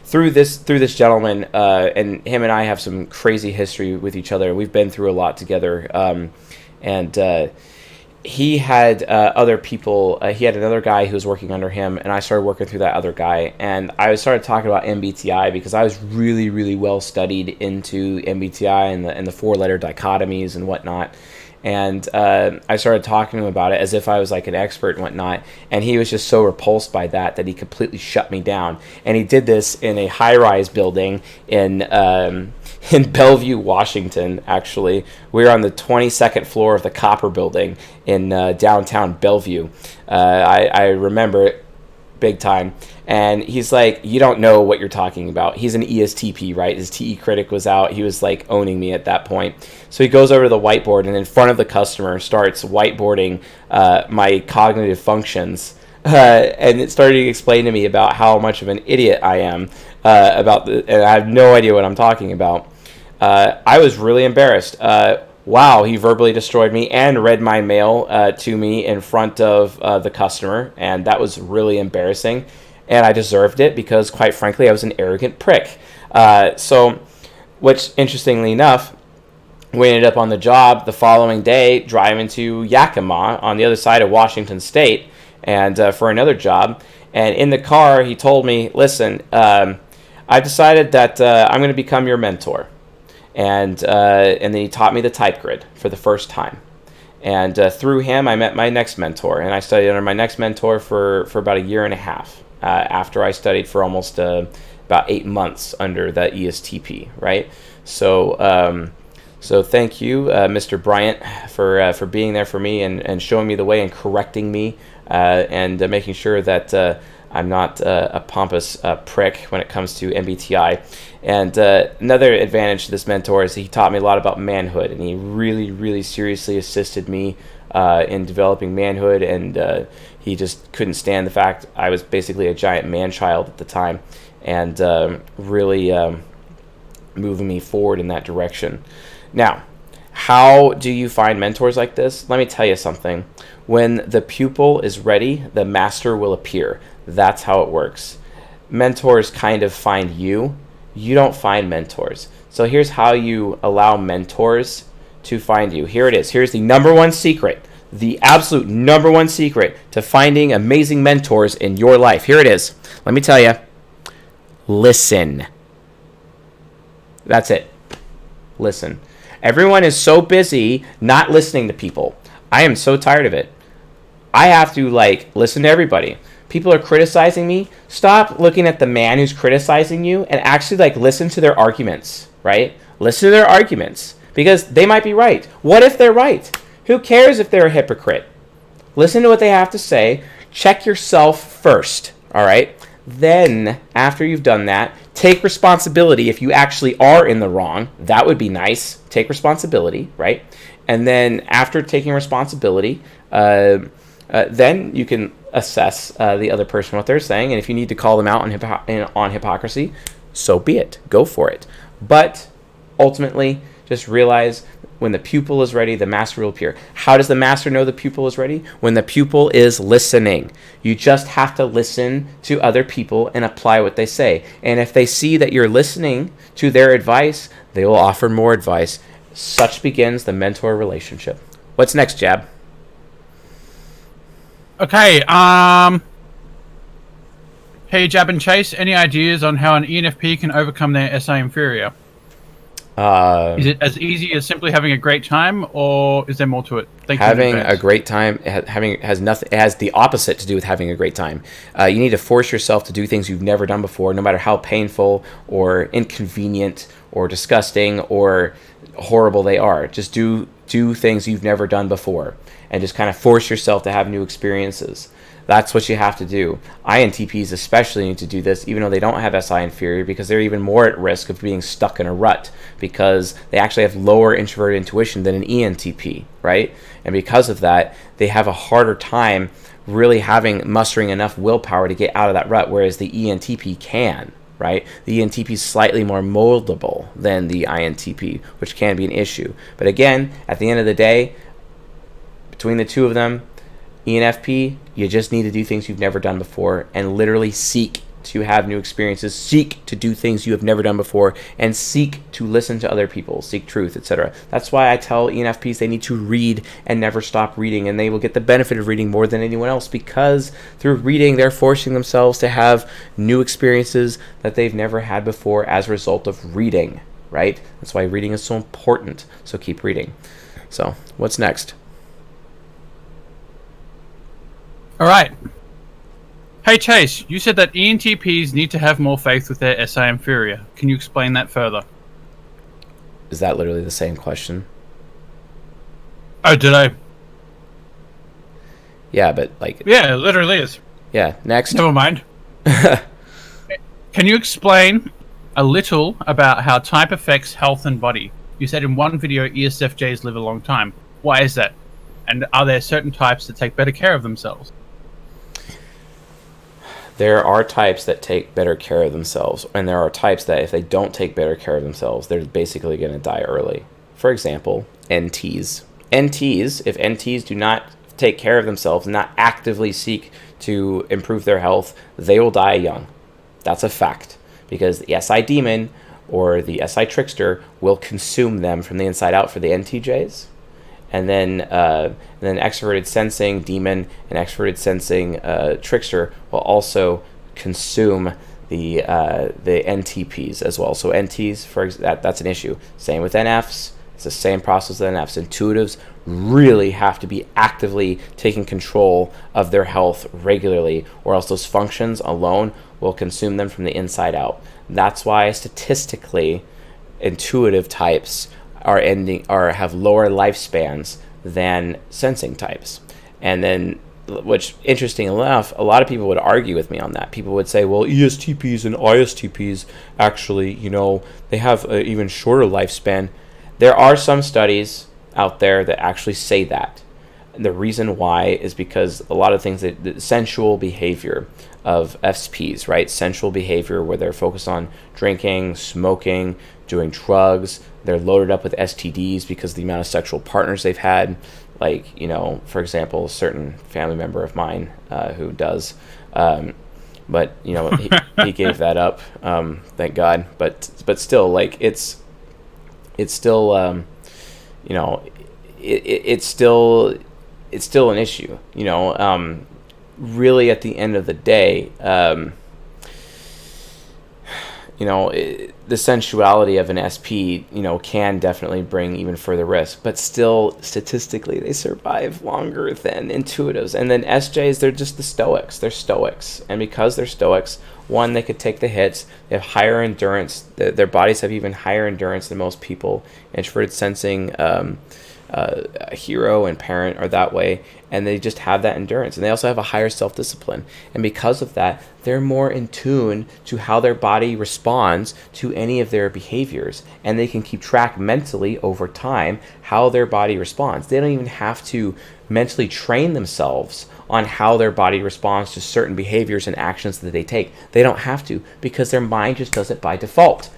through this gentleman, and him and I have some crazy history with each other. We've been through a lot together, and he had other people. He had another guy who was working under him, and I started working through that other guy. And I started talking about MBTI because I was really, really well studied into MBTI and the 4-letter dichotomies and whatnot. And I started talking to him about it as if I was like an expert and whatnot. And he was just so repulsed by that he completely shut me down. And he did this in a high-rise building in Bellevue, Washington, actually. We were on the 22nd floor of the Copper Building in downtown Bellevue. I remember it big time. And he's like, you don't know what you're talking about. He's an ESTP, right? His TE critic was out. He was like owning me at that point. So he goes over to the whiteboard and in front of the customer starts whiteboarding my cognitive functions. And it started to explain to me about how much of an idiot I am and I have no idea what I'm talking about. I was really embarrassed. Wow, he verbally destroyed me and read my mail to me in front of the customer, and that was really embarrassing. And I deserved it because, quite frankly, I was an arrogant prick. Which, interestingly enough, we ended up on the job the following day driving to Yakima on the other side of Washington State and for another job. And in the car, he told me, listen, I've decided that I'm going to become your mentor. And then he taught me the type grid for the first time. And through him, I met my next mentor. And I studied under my next mentor for about a year and a half after I studied for almost about 8 months under the ESTP, right? So thank you, Mr. Bryant, for being there for me and showing me the way and correcting me and making sure that I'm not a pompous prick when it comes to MBTI. And another advantage to this mentor is he taught me a lot about manhood, and he really, really seriously assisted me in developing manhood, and he just couldn't stand the fact I was basically a giant man-child at the time, and really moving me forward in that direction. Now, how do you find mentors like this? Let me tell you something. When the pupil is ready, the master will appear. That's how it works. Mentors kind of find you. You don't find mentors. So here's how you allow mentors to find you. Here it is. Here's the number one secret, the absolute number one secret to finding amazing mentors in your life. Here it is. Let me tell you. Listen. That's it. Listen. Everyone is so busy not listening to people. I am so tired of it. I have to listen to everybody. People are criticizing me. Stop looking at the man who's criticizing you and actually listen to their arguments, right? Listen to their arguments because they might be right. What if they're right? Who cares if they're a hypocrite? Listen to what they have to say. Check yourself first, all right? Then, after you've done that, take responsibility if you actually are in the wrong. That would be nice. Take responsibility, right? And then after taking responsibility, then you can assess the other person, what they're saying. And if you need to call them out on hypocrisy, so be it. Go for it. But ultimately, just realize when the pupil is ready, the master will appear. How does the master know the pupil is ready? When the pupil is listening. You just have to listen to other people and apply what they say. And if they see that you're listening to their advice, they will offer more advice. Such begins the mentor relationship. What's next, Jab? Okay, hey, Jab and Chase, any ideas on how an ENFP can overcome their SI inferior? Is it as easy as simply having a great time, or is there more to it? Having a great time has nothing. It has the opposite to do with having a great time. You need to force yourself to do things you've never done before, no matter how painful or inconvenient or disgusting or horrible they are. Just do things you've never done before, and just kind of force yourself to have new experiences. That's what you have to do. INTPs especially need to do this, even though they don't have SI inferior, because they're even more at risk of being stuck in a rut, because they actually have lower introverted intuition than an ENTP, right? And because of that, they have a harder time really mustering enough willpower to get out of that rut, whereas the ENTP can, right? The ENTP is slightly more moldable than the INTP, which can be an issue. But again, at the end of the day, between the two of them, ENFP, you just need to do things you've never done before and literally seek to have new experiences, seek to do things you have never done before, and seek to listen to other people, seek truth, etc. That's why I tell ENFPs they need to read and never stop reading, and they will get the benefit of reading more than anyone else, because through reading they're forcing themselves to have new experiences that they've never had before as a result of reading, right? That's why reading is so important, so keep reading. So, what's next? All right. Hey Chase, you said that ENTPs need to have more faith with their SI inferior. Can you explain that further? Is that literally the same question? Oh, did I? Yeah, but like... Yeah, it literally is. Yeah, next. Never mind. Can you explain a little about how type affects health and body? You said in one video ESFJs live a long time. Why is that? And are there certain types that take better care of themselves? There are types that take better care of themselves, and there are types that if they don't take better care of themselves, they're basically going to die early. For example, NTs. If NTs do not take care of themselves, not actively seek to improve their health, they will die young. That's a fact, because the SI demon or the SI trickster will consume them from the inside out for the NTJs. And then extroverted sensing demon and extroverted sensing trickster will also consume the NTPs as well. So NTs, that's an issue. Same with NFs. It's the same process with NFs. Intuitives really have to be actively taking control of their health regularly, or else those functions alone will consume them from the inside out. That's why statistically intuitive types have lower lifespans than sensing types. And then, which interesting enough, a lot of people would argue with me on that. People would say, well, ESTPs and ISTPs actually, they have an even shorter lifespan. There are some studies out there that actually say that. And the reason why is because a lot of things, the sensual behavior of SPs, right? Sensual behavior where they're focused on drinking, smoking, doing drugs. They're loaded up with STDs because of the amount of sexual partners they've had. Like, for example, a certain family member of mine who does. But, he gave that up, thank God. But still, like, it's still, it's still an issue, really at the end of the day, the sensuality of an SP, can definitely bring even further risk, but still statistically they survive longer than intuitives. And then SJs, they're just the stoics. They're stoics. And because they're stoics, one, they could take the hits. They have higher endurance. Their bodies have even higher endurance than most people. Introverted sensing, a hero and parent are that way, and they just have that endurance, and they also have a higher self-discipline, and because of that they're more in tune to how their body responds to any of their behaviors, and they can keep track mentally over time how their body responds. They don't even have to mentally train themselves on how their body responds to certain behaviors and actions that they take. They don't have to, because their mind just does it by default.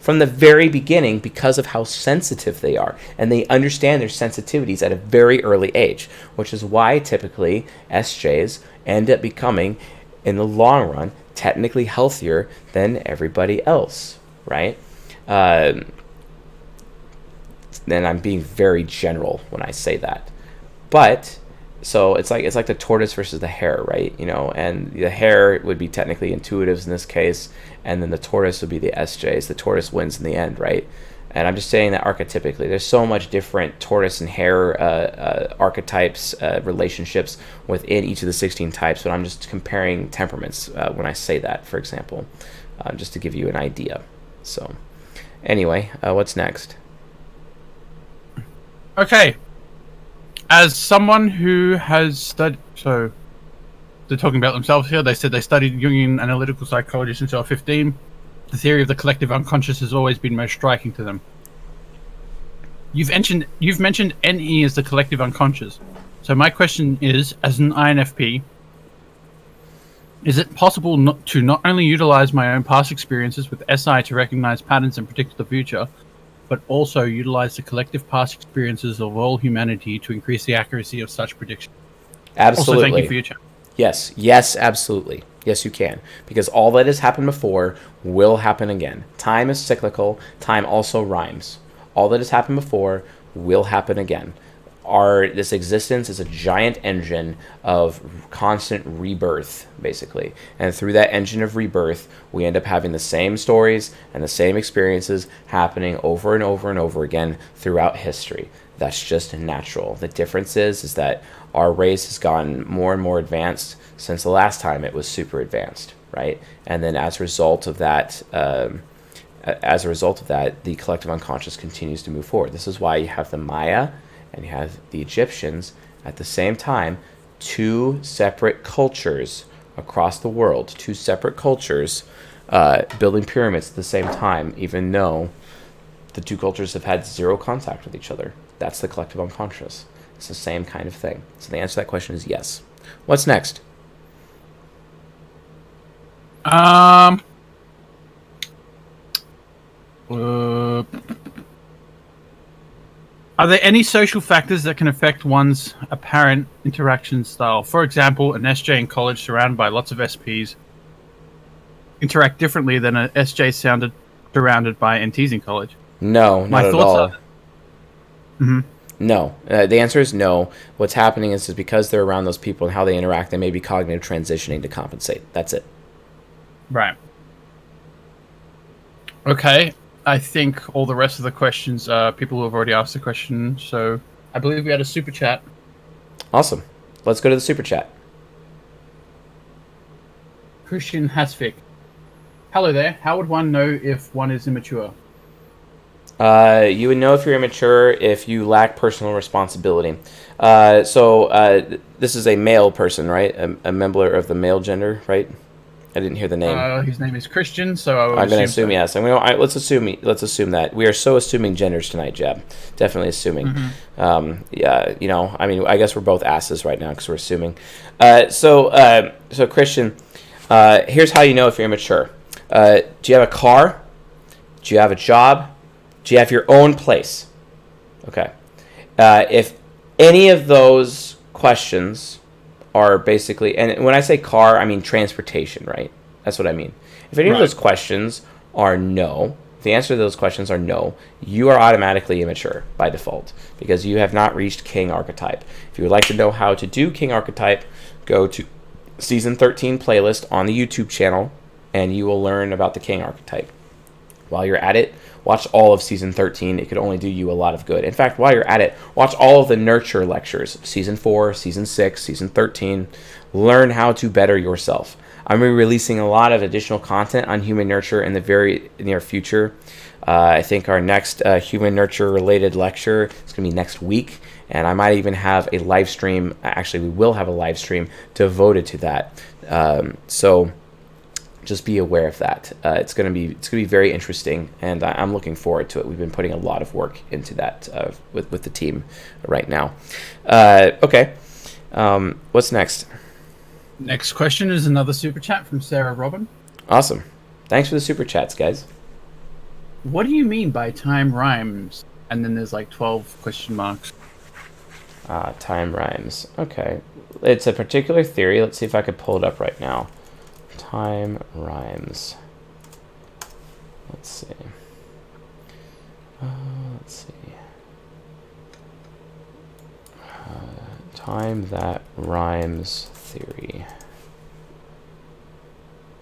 From the very beginning, because of how sensitive they are, and they understand their sensitivities at a very early age, which is why typically SJs end up becoming, in the long run, technically healthier than everybody else, right? Then I'm being very general when I say that, but so it's like the tortoise versus the hare, right? And the hare would be technically intuitives in this case, and then the tortoise would be the SJs. The tortoise wins in the end, right? And I'm just saying that archetypically, there's so much different tortoise and hare archetypes, relationships within each of the 16 types, but I'm just comparing temperaments when I say that, for example, just to give you an idea. So anyway, what's next? Okay. As someone who has studied, so they're talking about themselves here. They said they studied Jungian analytical psychology since they were 15. The theory of the collective unconscious has always been most striking to them. You've mentioned NE as the collective unconscious. So my question is, as an INFP, Is it possible to not only utilize my own past experiences with SI to recognize patterns and predict the future, but also utilize the collective past experiences of all humanity to increase the accuracy of such predictions? Absolutely. Also, thank you for your chat. Yes, absolutely. Yes, you can. Because all that has happened before will happen again. Time is cyclical. Time also rhymes. All that has happened before will happen again. This existence is a giant engine of constant rebirth, basically. And through that engine of rebirth, we end up having the same stories and the same experiences happening over and over and over again throughout history. That's just natural. The difference is that our race has gotten more and more advanced since the last time it was super advanced, right? And then as a result of that, the collective unconscious continues to move forward. This is why you have the Maya and you have the Egyptians at the same time, two separate cultures across the world, two separate cultures building pyramids at the same time, even though the two cultures have had zero contact with each other. That's the collective unconscious. It's the same kind of thing. So the answer to that question is yes. What's next? Are there any social factors that can affect one's apparent interaction style? For example, an SJ in college surrounded by lots of SPs interact differently than an SJ surrounded by NTs in college. No, not at all. Mm-hmm. No. The answer is no. What's happening is because they're around those people and how they interact, they may be cognitive transitioning to compensate. That's it. Right. Okay. I think all the rest of the questions are people who have already asked the question. So I believe we had a super chat. Awesome. Let's go to the super chat. Christian Hasvik. Hello there. How would one know if one is immature? You would know if you're immature if you lack personal responsibility. This is a male person, right? A member of the male gender, right? I didn't hear the name. His name is Christian, so I'm going to assume yes. Let's assume that we are so assuming genders tonight, Jeb. Definitely assuming. Mm-hmm. Yeah, I guess we're both asses right now because we're assuming. So Christian, here's how you know if you're immature. Do you have a car? Do you have a job? Do you have your own place? Okay. If any of those questions are basically, and when I say car, I mean transportation, right? That's what I mean. If any of those questions are no, if the answer to those questions are no, you are automatically immature by default because you have not reached King Archetype. If you would like to know how to do King Archetype, go to Season 13 playlist on the YouTube channel and you will learn about the King Archetype. While you're at it, watch all of Season 13. It could only do you a lot of good. In fact, while you're at it, watch all of the Nurture lectures. Season 4, Season 6, Season 13. Learn how to better yourself. I'm going to be releasing a lot of additional content on human nurture in the very near future. I think our next human nurture related lecture is going to be next week. And I might even have a live stream. Actually, we will have a live stream devoted to that. So just be aware of that. It's going to be very interesting, and I'm looking forward to it. We've been putting a lot of work into that with the team right now. Okay, what's next? Next question is another super chat from Sarah Robin. Awesome. Thanks for the super chats, guys. What do you mean by time rhymes? And then there's like 12 question marks. Time rhymes. Okay, it's a particular theory. Let's see if I could pull it up right now. Time rhymes. Let's see. Time that rhymes theory.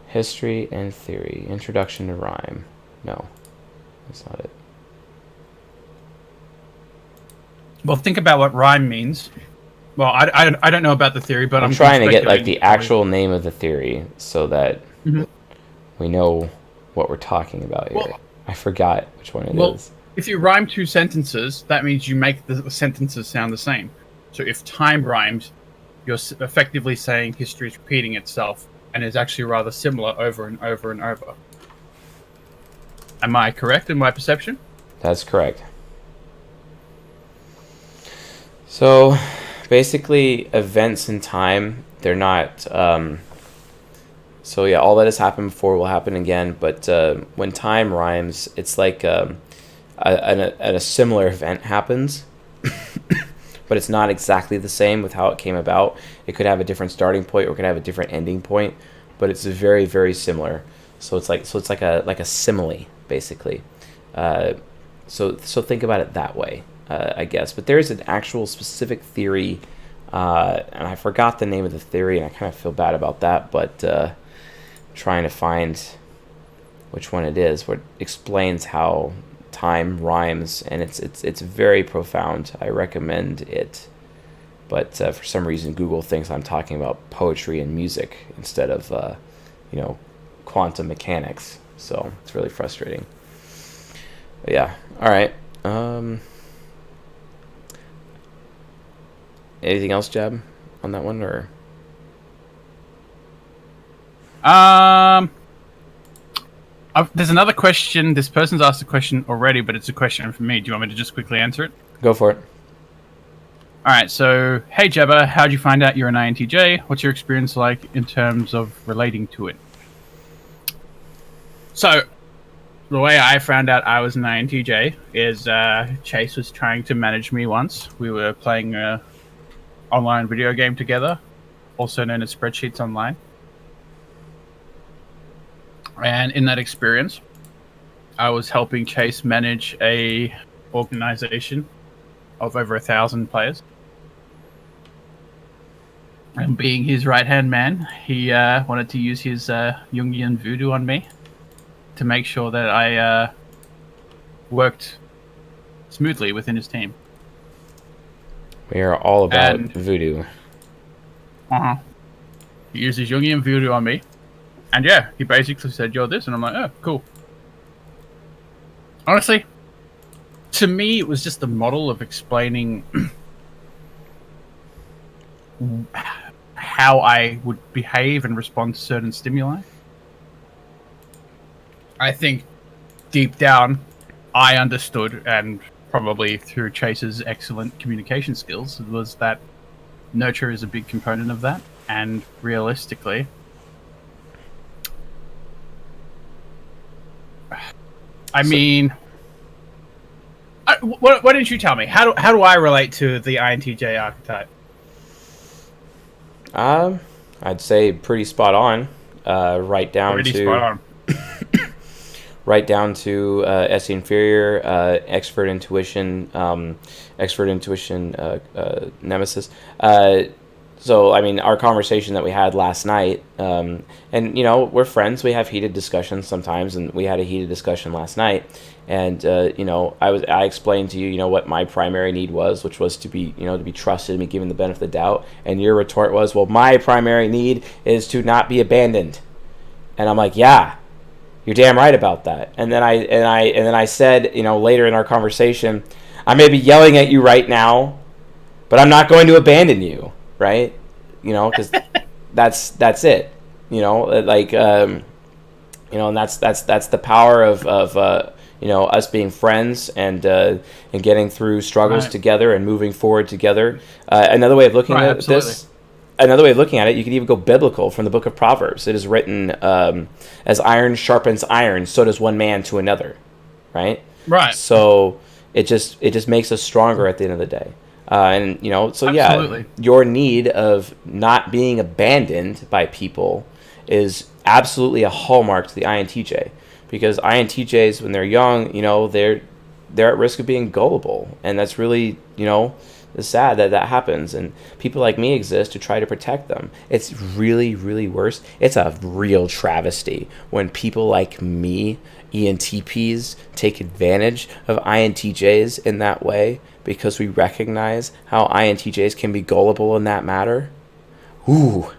History and theory. Introduction to rhyme. No, that's not it. Well, think about what rhyme means. Well, I don't know about the theory, but I'm trying to get like the actual name of the theory so that we know what we're talking about here. Well, I forgot which one it is. If you rhyme two sentences, that means you make the sentences sound the same. So if time rhymes, you're effectively saying history is repeating itself and is actually rather similar over and over and over. Am I correct in my perception? That's correct. So basically, events in time, they're not So yeah, all that has happened before will happen again. But when time rhymes, it's like a similar event happens, but it's not exactly the same with how it came about. It could have a different starting point or it could have a different ending point, but it's very, very similar. So it's like a simile basically. So think about it that way, I guess. But there is an actual specific theory, and I forgot the name of the theory, and I kind of feel bad about that. But trying to find which one it is, what explains how time rhymes, and it's very profound. I recommend it. But for some reason, Google thinks I'm talking about poetry and music instead of quantum mechanics. So it's really frustrating. But yeah. All right. Anything else, Jab, on that one, or? There's another question. This person's asked a question already, but it's a question for me. Do you want me to just quickly answer it? Go for it. All right. So, hey, Jabba, how'd you find out you're an INTJ? What's your experience like in terms of relating to it? So, the way I found out I was an INTJ is Chase was trying to manage me once. We were playing an online video game together, also known as Spreadsheets Online. And in that experience, I was helping Chase manage a organization of over 1,000 players. And being his right-hand man, he wanted to use his Jungian voodoo on me to make sure that I worked smoothly within his team. We are all about voodoo. He used his Jungian voodoo on me. And yeah, he basically said, you're this. And I'm like, oh, cool. Honestly, to me, it was just a model of explaining how I would behave and respond to certain stimuli. I think deep down, I understood, and probably through Chase's excellent communication skills, was that nurture is a big component of that. And realistically, I mean, why didn't you tell me? How do I relate to the INTJ archetype? I'd say pretty spot on. Right down to SE inferior, expert intuition, nemesis. So, I mean, our conversation that we had last night, and, we're friends. We have heated discussions sometimes, and we had a heated discussion last night. And, I explained to you, what my primary need was, which was to be trusted and be given the benefit of the doubt. And your retort was, well, my primary need is to not be abandoned. And I'm like, yeah, you're damn right about that. And then I said, later in our conversation, I may be yelling at you right now, but I'm not going to abandon you. Right, because that's it, and that's the power of us being friends and getting through struggles together and moving forward together. Another way of looking at this, another way of looking at it, you could even go biblical from the book of Proverbs. It is written, as iron sharpens iron, so does one man to another, right? Right. So it just makes us stronger at the end of the day. Absolutely. Yeah, your need of not being abandoned by people is absolutely a hallmark to the INTJ, because INTJs, when they're young, they're at risk of being gullible, and that's really, it's sad that happens, and people like me exist to try to protect them. It's really, really worse. It's a real travesty when people like me, ENTPs, take advantage of INTJs in that way, because we recognize how INTJs can be gullible in that matter. Ooh,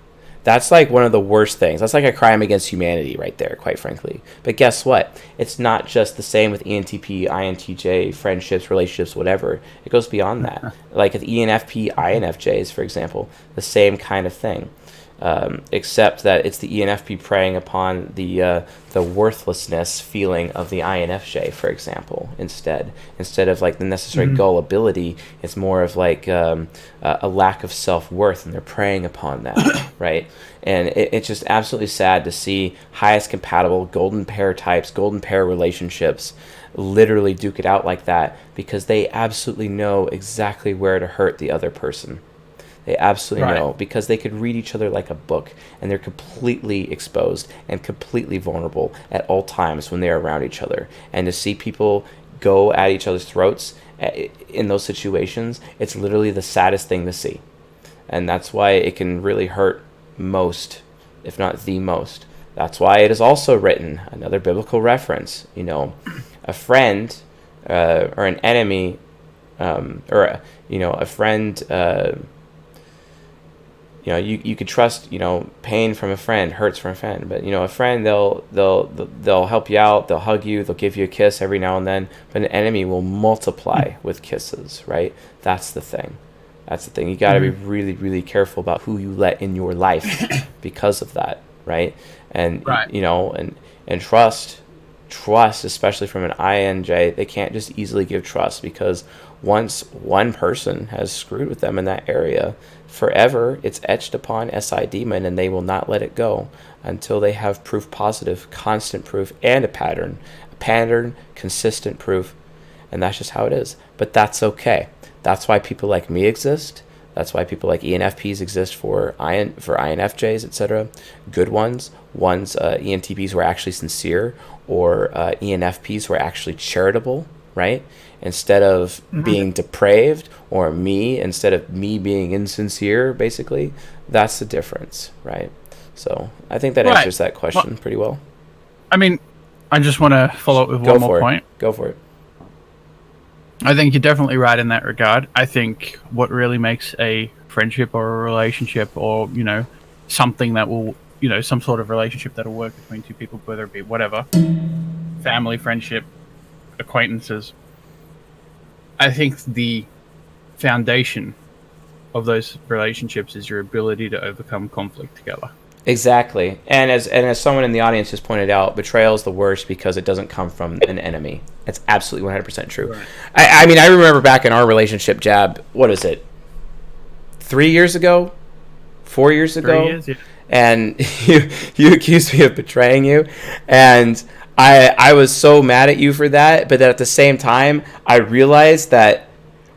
that's like one of the worst things. That's like a crime against humanity right there, quite frankly. But guess what? It's not just the same with ENTP, INTJ, friendships, relationships, whatever. It goes beyond that. Like with ENFP, INFJs, for example, the same kind of thing. except that it's the ENFP preying upon the worthlessness feeling of the INFJ, for example. Instead of like the necessary gullibility, it's more of like a lack of self-worth, and they're preying upon that, right? And it's just absolutely sad to see highest compatible golden pair types, golden pair relationships literally duke it out like that, because they absolutely know exactly where to hurt the other person. They absolutely know, because they could read each other like a book, and they're completely exposed and completely vulnerable at all times when they're around each other. And to see people go at each other's throats in those situations, it's literally the saddest thing to see. And that's why it can really hurt most, if not the most. That's why it is also written, another biblical reference, a friend or an enemy, or a friend. You could trust, pain from a friend, hurts from a friend, but a friend, they'll help you out, they'll hug you, they'll give you a kiss every now and then, but an enemy will multiply with kisses, right? That's the thing. You got to be really, really careful about who you let in your life because of that, right? And and trust, especially from an INJ, they can't just easily give trust, because once one person has screwed with them in that area, forever it's etched upon SI demon, and they will not let it go until they have proof positive, constant proof, and a pattern, consistent proof. And that's just how it is. But that's okay. That's why people like me exist. That's why people like ENFPs exist for INFJs, etc. Good ones, ENTPs who are actually sincere, or ENFPs who are actually charitable, right? Instead of being depraved, or instead of me being insincere, basically. That's the difference, right? So I think that answers that question pretty well. I mean, I just want to follow up with one more point. Go for it. I think you're definitely right in that regard. I think what really makes a friendship or a relationship, or, something that will, some sort of relationship that'll work between two people, whether it be whatever, family, friendship, acquaintances, I think the foundation of those relationships is your ability to overcome conflict together. Exactly. And as someone in the audience just pointed out, betrayal is the worst because it doesn't come from an enemy. That's absolutely 100% true. Right. I mean, I remember back in our relationship, Jab, what is it? 3 years ago? 4 years ago? 3 years, yeah. And you accused me of betraying you. And I was so mad at you for that. But then at the same time, I realized that,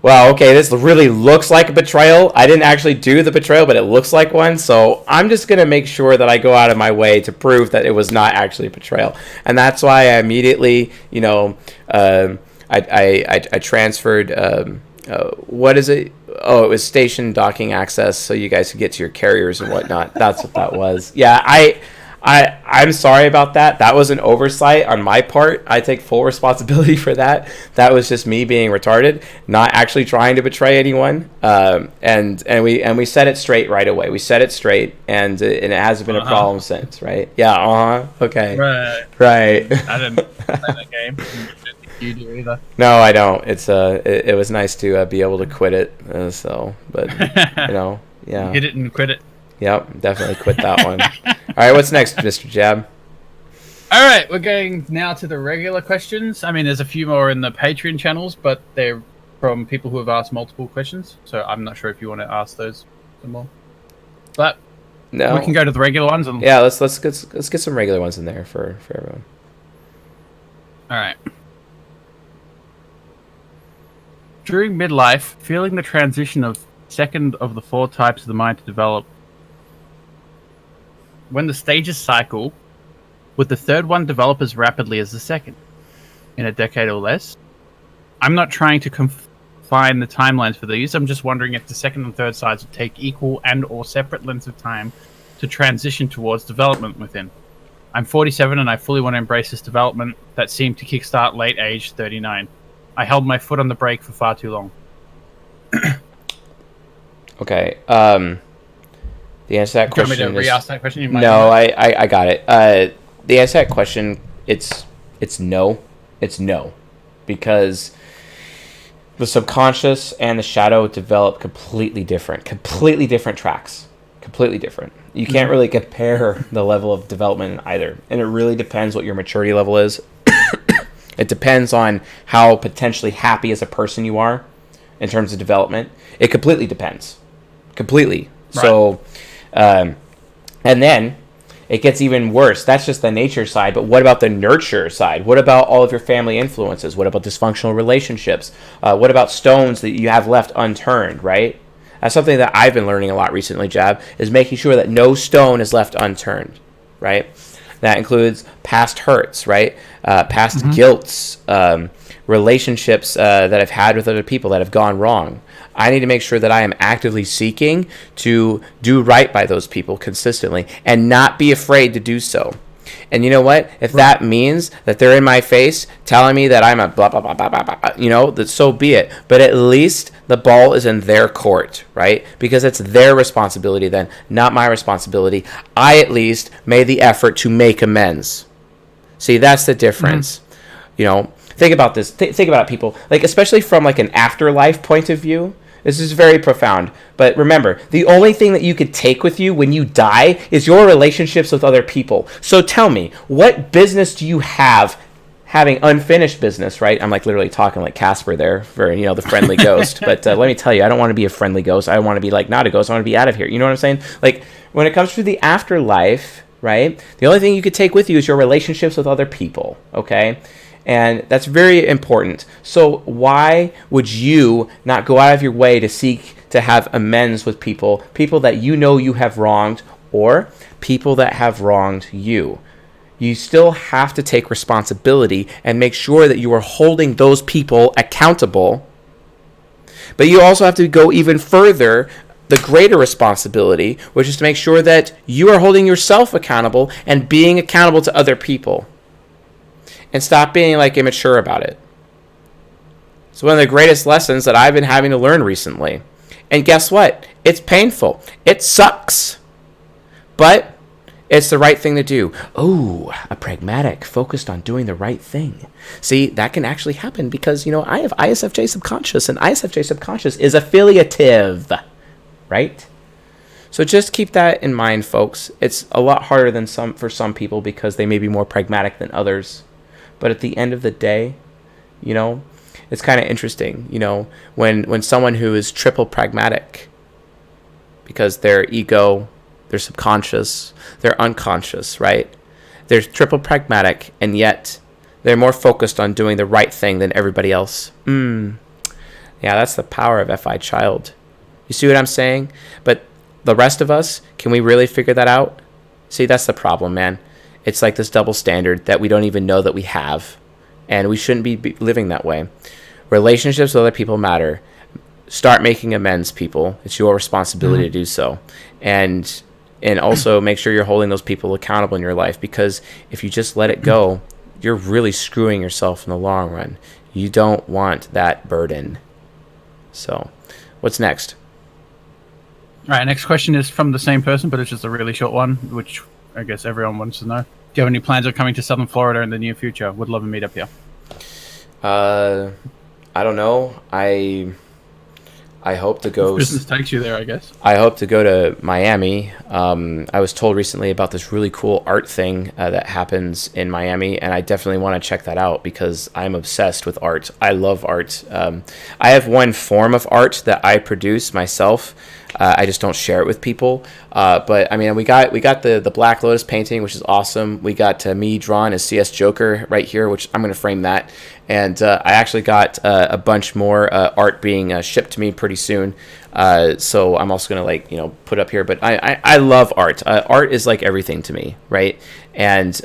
well, okay, this really looks like a betrayal. I didn't actually do the betrayal, but it looks like one. So I'm just going to make sure that I go out of my way to prove that it was not actually a betrayal. And that's why I immediately, I transferred, what is it? Oh, it was station docking access so you guys could get to your carriers and whatnot. That's what that was. Yeah, I'm sorry about that. That was an oversight on my part. I take full responsibility for that. That was just me being retarded, not actually trying to betray anyone. And we set it straight right away. We set it straight, and it hasn't been a problem since, right? Yeah. Okay. Right. I didn't play that game. You do either. No, I don't. It was nice to be able to quit it. But yeah. Hit it and quit it. Yep, definitely quit that one. All right, what's next, Mr. Jab? All right, we're going now to the regular questions. I mean, there's a few more in the Patreon channels, but they're from people who have asked multiple questions, so I'm not sure if you want to ask those some more. But no, we can go to the regular ones. Yeah, let's get some regular ones in there for everyone. All right. During midlife, feeling the transition of second of the 4 types of the mind to develop. When the stages cycle, would the third one develop as rapidly as the second? In a decade or less? I'm not trying to confine the timelines for these. I'm just wondering if the second and third sides would take equal and or separate lengths of time to transition towards development within. I'm 47 and I fully want to embrace this development that seemed to kickstart late age 39. I held my foot on the brake for far too long. Okay. The answer to that question is... Do you want me to re-ask that question? No, I got it. The answer to that question, it's no. It's no. Because the subconscious and the shadow develop completely different tracks. Completely different. You can't really compare the level of development in either. And it really depends what your maturity level is. It depends on how potentially happy as a person you are in terms of development. It completely depends. Completely. Right. So, and then it gets even worse. That's just the nature side. But what about the nurture side? What about all of your family influences? What about dysfunctional relationships? What about stones that you have left unturned, right? That's something that I've been learning a lot recently, Jab, is making sure that no stone is left unturned, right? That includes past hurts, right? Past guilts, relationships that I've had with other people that have gone wrong. I need to make sure that I am actively seeking to do right by those people consistently and not be afraid to do so. And you know what? If that means that they're in my face telling me that I'm a blah, blah, blah, blah, blah, blah, you know, that so be it. But at least the ball is in their court, right? Because it's their responsibility then, not my responsibility. I at least made the effort to make amends. See, that's the difference. You know, think about this. Think about it, people. Like, especially from like an afterlife point of view. This is very profound. But remember, the only thing that you could take with you when you die is your relationships with other people. So tell me, what business do you have having unfinished business, right? I'm like literally talking like Casper there for, you know, the friendly ghost. But let me tell you, I don't want to be a friendly ghost. I want to be like not a ghost. I want to be out of here. You know what I'm saying? Like when it comes to the afterlife, right? The only thing you could take with you is your relationships with other people, okay? And that's very important. So why would you not go out of your way to seek to have amends with people that you know you have wronged or people that have wronged you? You still have to take responsibility and make sure that you are holding those people accountable. But you also have to go even further, the greater responsibility, which is to make sure that you are holding yourself accountable and being accountable to other people. And stop being like immature about it. It's one of the greatest lessons that I've been having to learn recently. And guess what? It's painful. It sucks. But it's the right thing to do. Oh, a pragmatic, focused on doing the right thing. See, that can actually happen because, you know, I have ISFJ subconscious, and ISFJ subconscious is affiliative, right? So just keep that in mind, folks. It's a lot harder than for some people because they may be more pragmatic than others. But at the end of the day, you know, it's kind of interesting, you know, when someone who is triple pragmatic, because their ego, their subconscious, their unconscious, right? They're triple pragmatic, and yet they're more focused on doing the right thing than everybody else. Yeah, that's the power of FI child. You see what I'm saying? But the rest of us, can we really figure that out? See, that's the problem, man. It's like this double standard that we don't even know that we have, and we shouldn't be living that way. Relationships with other people matter. Start making amends, people. It's your responsibility to do so. And also make sure you're holding those people accountable in your life, because if you just let it go, you're really screwing yourself in the long run. You don't want that burden. So, what's next? All right, next question is from the same person, but it's just a really short one, which I guess everyone wants to know. Do you have any plans of coming to Southern Florida in the near future? Would love to meet up here. I don't know. I hope to go. If business takes you there, I guess. I hope to go to Miami. I was told recently about this really cool art thing that happens in Miami, and I definitely want to check that out because I'm obsessed with art. I love art. I have one form of art that I produce myself. I just don't share it with people. But I mean, we got the Black Lotus painting, which is awesome. We got me drawn as CS Joker right here, which I'm going to frame that. And I actually got a bunch more art being shipped to me pretty soon. So I'm also going to put up here. But I love art. Art is like everything to me, right? And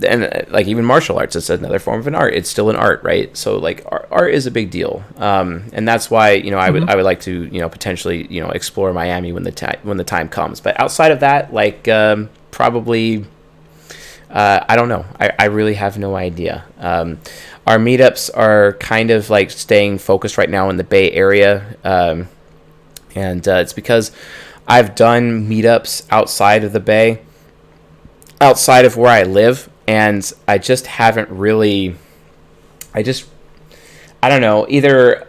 and like even martial arts, it's another form of an art. It's still an art, right? So like art is a big deal, and that's why I would like to potentially explore Miami when the time comes. But outside of that, like probably I don't know. I really have no idea. Our meetups are kind of like staying focused right now in the Bay Area, and it's because I've done meetups outside of the Bay, outside of where I live. And I just haven't really, I don't know, either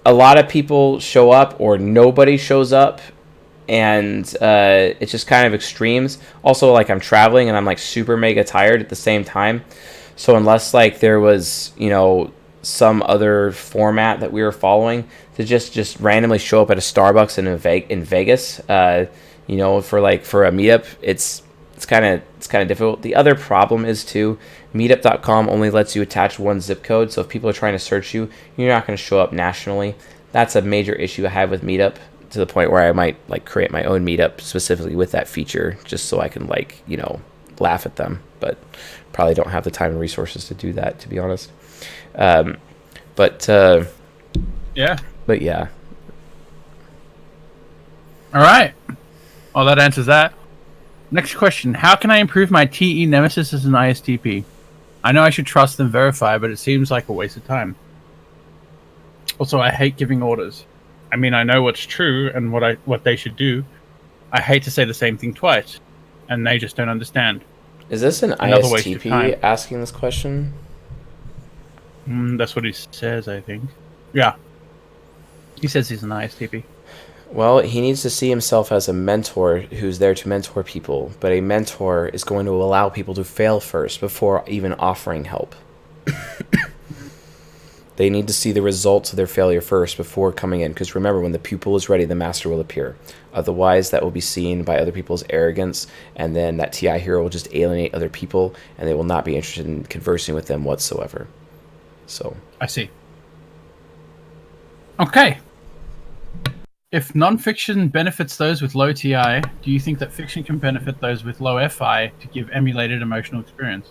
a lot of people show up or nobody shows up, and it's just kind of extremes. Also, like, I'm traveling and I'm like super mega tired at the same time, so unless like there was, you know, some other format that we were following, to just randomly show up at a Starbucks in Vegas, you know, for a meetup, it's kind of difficult. The other problem is too, meetup.com only lets you attach one zip code, so if people are trying to search you, you're not going to show up nationally. That's a major issue I have with Meetup, to the point where I might like create my own Meetup specifically with that feature, just so I can, like, you know, laugh at them, but probably don't have the time and resources to do that, to be honest. Yeah. But yeah. All right. Well, that answers that. Next question. How can I improve my TE nemesis as an ISTP? I know I should trust and verify, but it seems like a waste of time. Also, I hate giving orders. I mean, I know what's true and what they should do. I hate to say the same thing twice, and they just don't understand. Is this an ISTP asking this question? That's what he says, I think. Yeah. He says he's an ISTP. Well, he needs to see himself as a mentor who's there to mentor people, but a mentor is going to allow people to fail first before even offering help. They need to see the results of their failure first before coming in, because remember, when the pupil is ready, the master will appear. Otherwise, that will be seen by other people's arrogance, and then that TI hero will just alienate other people, and they will not be interested in conversing with them whatsoever. So I see. Okay. If nonfiction benefits those with low TI, do you think that fiction can benefit those with low FI to give emulated emotional experience?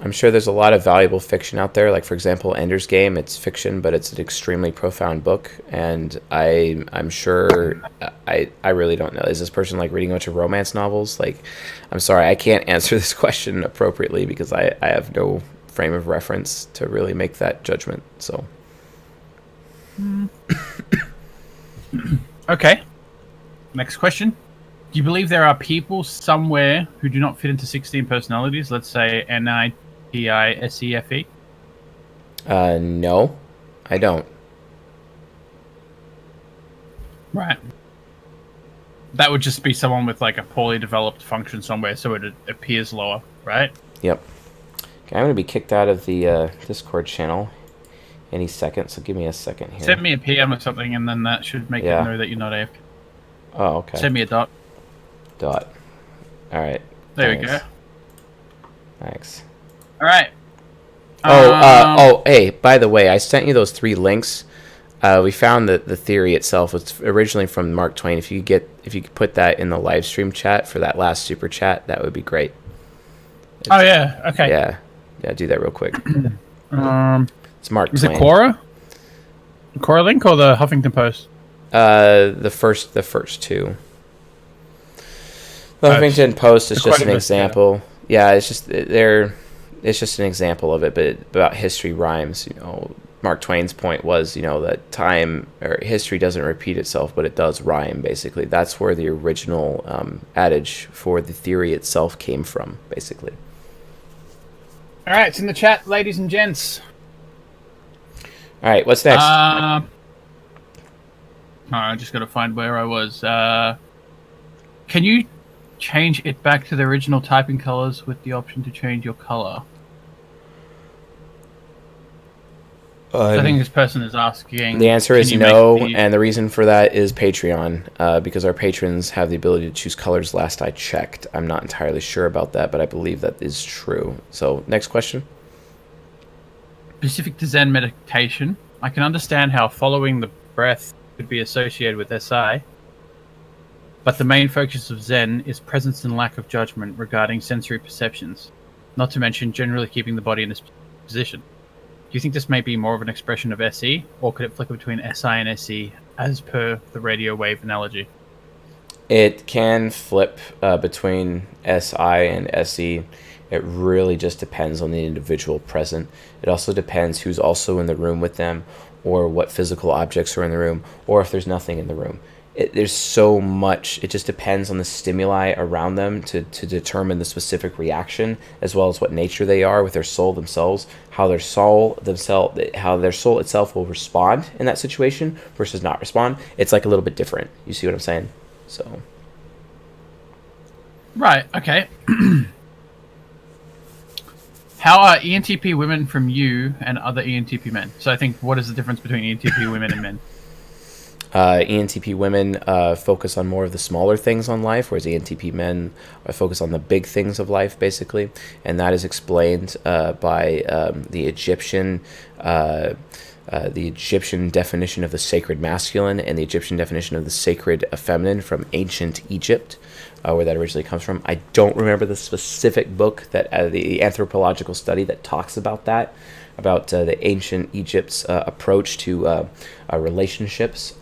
I'm sure there's a lot of valuable fiction out there. Like, for example, Ender's Game. It's fiction, but it's an extremely profound book. And I'm sure, I really don't know. Is this person like reading a bunch of romance novels? Like, I'm sorry, I can't answer this question appropriately because I have no frame of reference to really make that judgment. So. Okay. Next question. Do you believe there are people somewhere who do not fit into 16 personalities? Let's say NITI, SEFE? No, I don't. Right. That would just be someone with like a poorly developed function somewhere, so it appears lower, right? Yep. Okay, I'm going to be kicked out of the Discord channel any second, so give me a second here. Send me a PM or something, and then that should make it know that you're not AFK. Oh, okay. Send me a dot. All right. There we go. Thanks. All right. Hey, by the way, I sent you those 3 links. We found that the theory itself was originally from Mark Twain. If you could put that in the live stream chat for that last super chat, that would be great. Yeah. Okay. Yeah. Do that real quick. It's Mark Twain. Is it Quora? The Quora link or the Huffington Post? The first 2. The Huffington Post is just an example. Yeah, it's just an example of it, but about history rhymes. You know, Mark Twain's point was, you know, that time or history doesn't repeat itself, but it does rhyme. Basically, that's where the original adage for the theory itself came from. Basically. All right, it's in the chat, ladies and gents. All right, what's next? I just got to find where I was. Can you change it back to the original typing colors with the option to change your color? I think this person is asking. The answer is no, and the reason for that is Patreon, because our patrons have the ability to choose colors. Last I checked, I'm not entirely sure about that, but I believe that is true. So, next question. Specific to Zen meditation, I can understand how following the breath could be associated with SI, but the main focus of Zen is presence and lack of judgment regarding sensory perceptions, not to mention generally keeping the body in this position. Do you think this may be more of an expression of SE, or could it flicker between SI and SE as per the radio wave analogy? It can flip between SI and SE. It really just depends on the individual present. It also depends who's also in the room with them, or what physical objects are in the room, or if there's nothing in the room. there's so much. It just depends on the stimuli around them to determine the specific reaction, as well as what nature they are with their soul themselves, how their soul itself will respond in that situation versus not respond. It's like a little bit different. You see what I'm saying? So. Right. Okay. How are ENTP women from you and other ENTP men? So I think, what is the difference between ENTP women and men? ENTP women focus on more of the smaller things on life, whereas ENTP men focus on the big things of life, basically. And that is explained by the Egyptian definition of the sacred masculine and the Egyptian definition of the sacred feminine from ancient Egypt, where that originally comes from. I don't remember the specific book, that the anthropological study that talks about that, about the ancient Egypt's approach to relationships.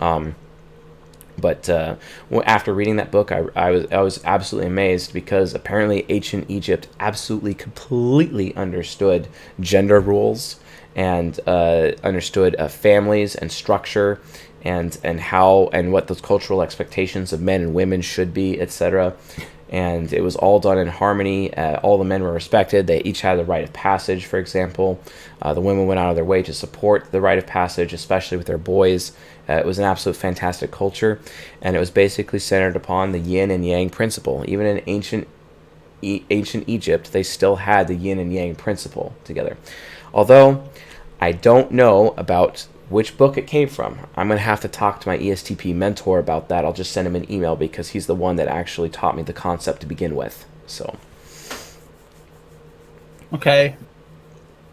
But after reading that book, I was absolutely amazed, because apparently ancient Egypt absolutely completely understood gender roles and understood families and structure and how and what those cultural expectations of men and women should be, etc. And it was all done in harmony. All the men were respected. They each had the rite of passage, for example. The women went out of their way to support the rite of passage, especially with their boys. It was an absolute fantastic culture, and it was basically centered upon the yin and yang principle. Even in ancient Egypt, they still had the yin and yang principle together. Although I don't know about which book it came from. I'm going to have to talk to my ESTP mentor about that. I'll just send him an email, because he's the one that actually taught me the concept to begin with. So. Okay.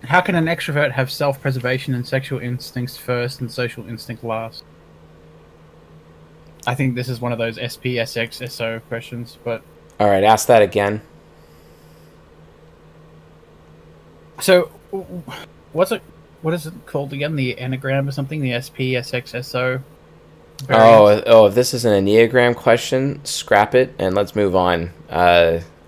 How can an extrovert have self-preservation and sexual instincts first and social instinct last? I think this is one of those SP, SX, SO questions, but... All right, ask that again. So, what is it called again? The Enneagram or something? The SP, SX, SO? If this is an Enneagram question, scrap it and let's move on.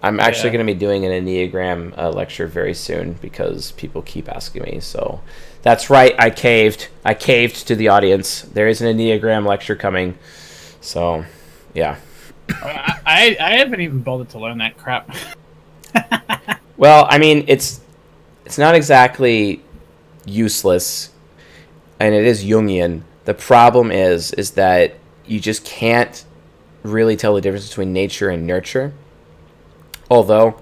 I'm actually going to be doing an Enneagram lecture very soon, because people keep asking me. So that's right. I caved to the audience. There is an Enneagram lecture coming. So, yeah. I haven't even bothered to learn that crap. Well, I mean, it's not exactly useless, and it is Jungian. The problem is that you just can't really tell the difference between nature and nurture. Although,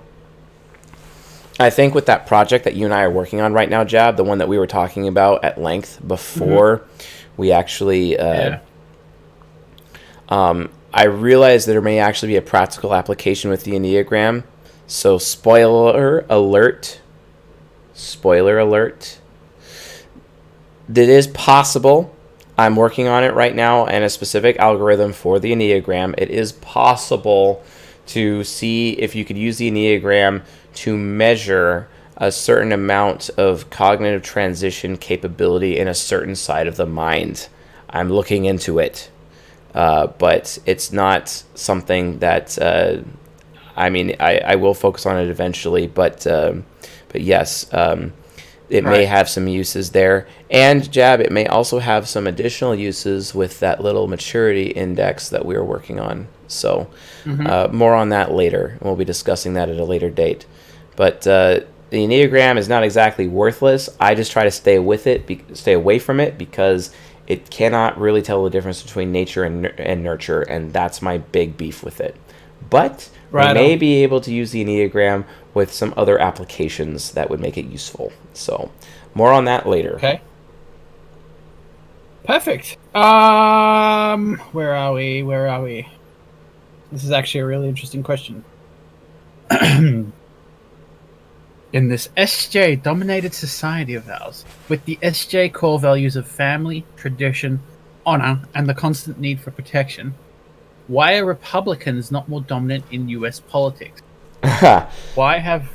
I think with that project that you and I are working on right now, Jab, the one that we were talking about at length before we actually... I realized that there may actually be a practical application with the Enneagram. So, spoiler alert. That is possible. I'm working on it right now, and a specific algorithm for the Enneagram. It is possible to see if you could use the Enneagram to measure a certain amount of cognitive transition capability in a certain side of the mind. I'm looking into it, but it's not something that I will focus on it eventually. But yes, it may have some uses there. And Jab, it may also have some additional uses with that little maturity index that we're working on. So more on that later. We'll be discussing that at a later date. But the Enneagram is not exactly worthless. I just try to stay away from it, because it cannot really tell the difference between nature and nurture, and that's my big beef with it. But we may be able to use the Enneagram with some other applications that would make it useful. So more on that later. Okay. Perfect. Where are we? This is actually a really interesting question. In this SJ-dominated society of ours, with the SJ core values of family, tradition, honor, and the constant need for protection, why are Republicans not more dominant in US politics? Why have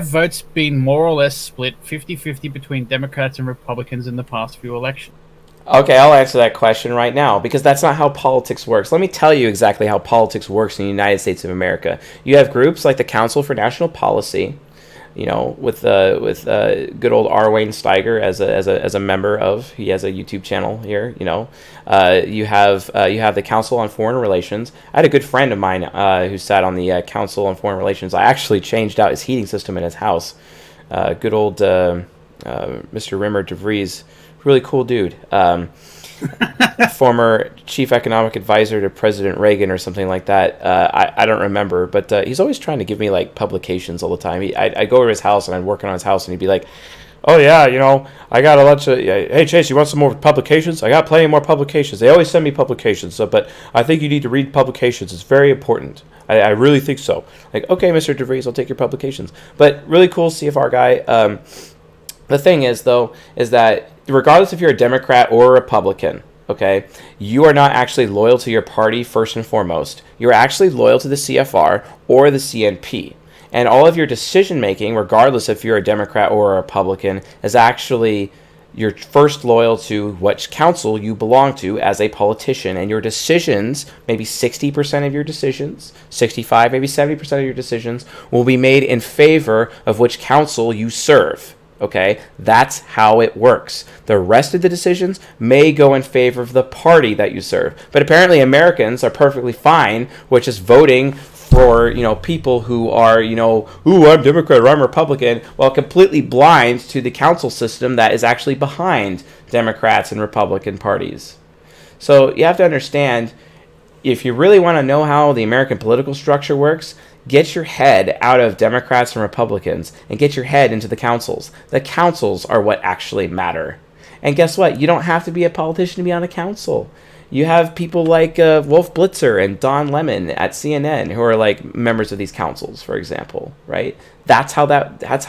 votes been more or less split 50-50 between Democrats and Republicans in the past few elections? Okay, I'll answer that question right now, because that's not how politics works. Let me tell you exactly how politics works in the United States of America. You have groups like the Council for National Policy with good old R. Wayne Steiger as a member of. He has a YouTube channel here. You have the Council on Foreign Relations. I had a good friend of mine who sat on the Council on Foreign Relations. I actually changed out his heating system in his house. Good old Mr. Rimmer DeVries, really cool dude. Former chief economic advisor to President Reagan or something like that. I don't remember, but he's always trying to give me like publications all the time. I'd go over his house and I'd work on his house and he'd be like, "Oh yeah, I got a bunch of, hey Chase, you want some more publications? I got plenty more publications. They always send me publications, but I think you need to read publications. It's very important. I really think so." Like, okay, Mr. DeVries, I'll take your publications. But really cool CFR guy. The thing is, though, is that regardless if you're a Democrat or a Republican, okay, you are not actually loyal to your party first and foremost. You're actually loyal to the CFR or the CNP. And all of your decision making, regardless if you're a Democrat or a Republican, is actually you're first loyal to which council you belong to as a politician. And your decisions, maybe 60% of your decisions, 65, maybe 70% of your decisions, will be made in favor of which council you serve. Okay, that's how it works. The rest of the decisions may go in favor of the party that you serve. But apparently Americans are perfectly fine with just voting for, people who are, ooh, I'm Democrat or I'm Republican, while completely blind to the council system that is actually behind Democrats and Republican parties. So you have to understand, if you really want to know how the American political structure works, get your head out of Democrats and Republicans and get your head into the councils. The councils are what actually matter. And guess what? You don't have to be a politician to be on a council. You have people like Wolf Blitzer and Don Lemon at CNN who are like members of these councils, for example, right? That's how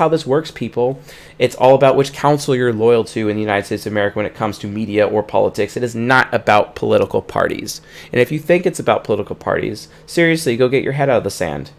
this works, people. It's all about which council you're loyal to in the United States of America when it comes to media or politics. It is not about political parties. And if you think it's about political parties, seriously, go get your head out of the sand.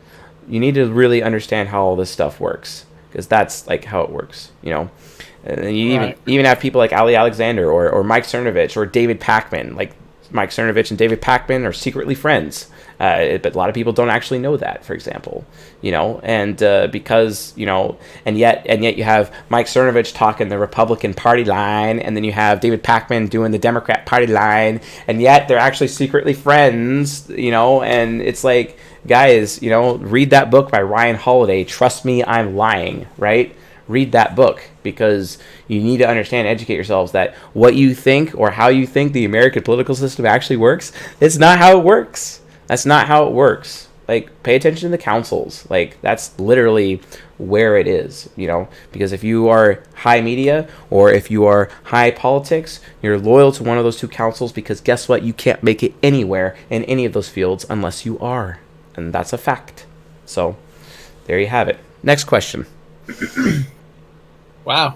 You need to really understand how all this stuff works, because that's like how it works, And you even have people like Ali Alexander or Mike Cernovich or David Pakman. Like Mike Cernovich and David Pakman are secretly friends, but a lot of people don't actually know that, for example, and because and yet you have Mike Cernovich talking the Republican Party line, and then you have David Pakman doing the Democrat Party line, and yet they're actually secretly friends, and it's like, guys, read that book by Ryan Holiday, Trust Me, I'm Lying, right? Read that book, because you need to understand, educate yourselves that what you think or how you think the American political system actually works, it's not how it works. That's not how it works. Like, pay attention to the councils. Like, that's literally where it is, because if you are high media or if you are high politics, you're loyal to one of those two councils, because guess what? You can't make it anywhere in any of those fields unless you are. And that's a fact. So, there you have it. Next question. Wow.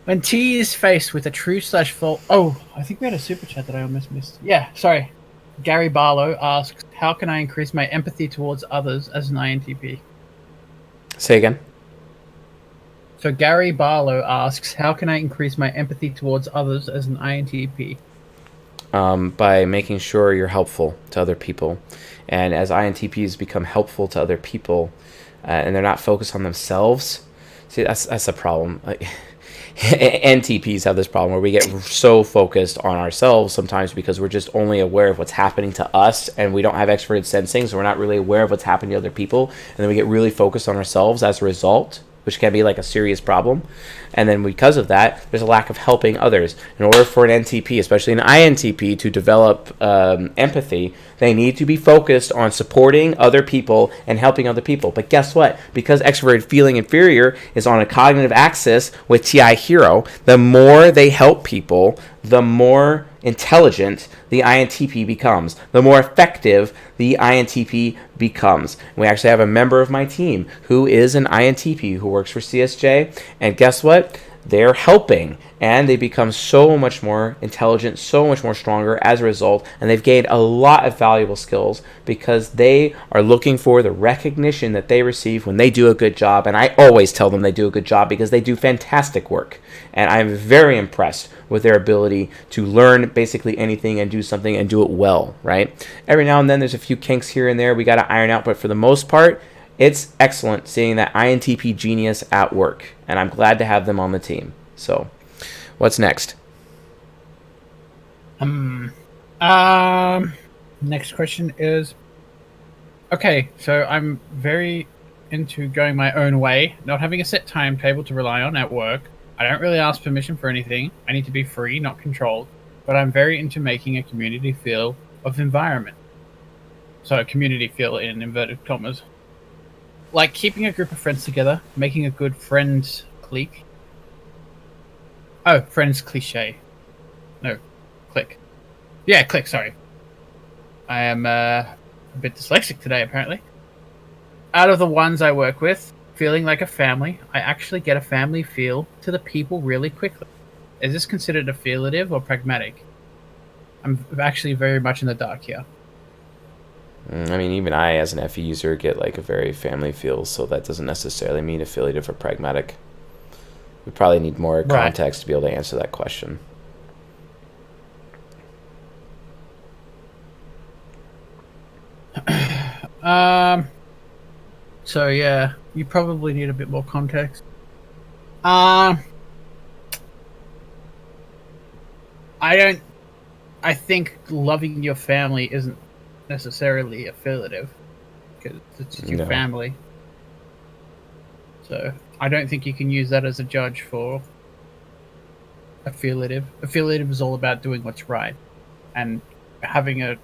When T is faced with a true/false... Oh, I think we had a super chat that I almost missed. Yeah, sorry. Gary Barlow asks, how can I increase my empathy towards others as an INTP? Say again. So Gary Barlow asks, how can I increase my empathy towards others as an INTP? By making sure you're helpful to other people. And as INTPs become helpful to other people, and they're not focused on themselves, see, that's a problem. NTPs have this problem where we get so focused on ourselves sometimes because we're just only aware of what's happening to us, and we don't have extroverted sensing, so we're not really aware of what's happening to other people, and then we get really focused on ourselves as a result, which can be like a serious problem. And then because of that, there's a lack of helping others. In order for an NTP, especially an INTP, to develop empathy, they need to be focused on supporting other people and helping other people. But guess what? Because extroverted feeling inferior is on a cognitive axis with TI hero, the more they help people, the more intelligent the INTP becomes, the more effective the INTP becomes. We actually have a member of my team who is an INTP who works for CSJ, and guess what? they're helping, and they become so much more intelligent, so much more stronger as a result, and they've gained a lot of valuable skills because they are looking for the recognition that they receive when they do a good job. And I always tell them they do a good job because they do fantastic work, and I'm very impressed with their ability to learn basically anything and do something and do it well, right? Every now and then there's a few kinks here and there we got to iron out, but for the most part, it's excellent seeing that INTP genius at work, and I'm glad to have them on the team. So, what's next? Next question is, okay, so I'm very into going my own way, not having a set timetable to rely on at work. I don't really ask permission for anything. I need to be free, not controlled. But I'm very into making a community feel of environment. So a community feel in inverted commas. Like keeping a group of friends together, making a good friends clique. Oh, friends cliche. No, click. Yeah, click, sorry. I am a bit dyslexic today, apparently. Out of the ones I work with, feeling like a family, I actually get a family feel to the people really quickly. Is this considered affiliative or pragmatic? I'm actually very much in the dark here. I mean, even I, as an FE user, get like a very family feel, so that doesn't necessarily mean affiliative or pragmatic. We probably need more context to be able to answer that question. So yeah, you probably need a bit more context. I think loving your family isn't necessarily affiliative because it's just your family. So I don't think you can use that as a judge for affiliative. Affiliative is all about doing what's right, and having a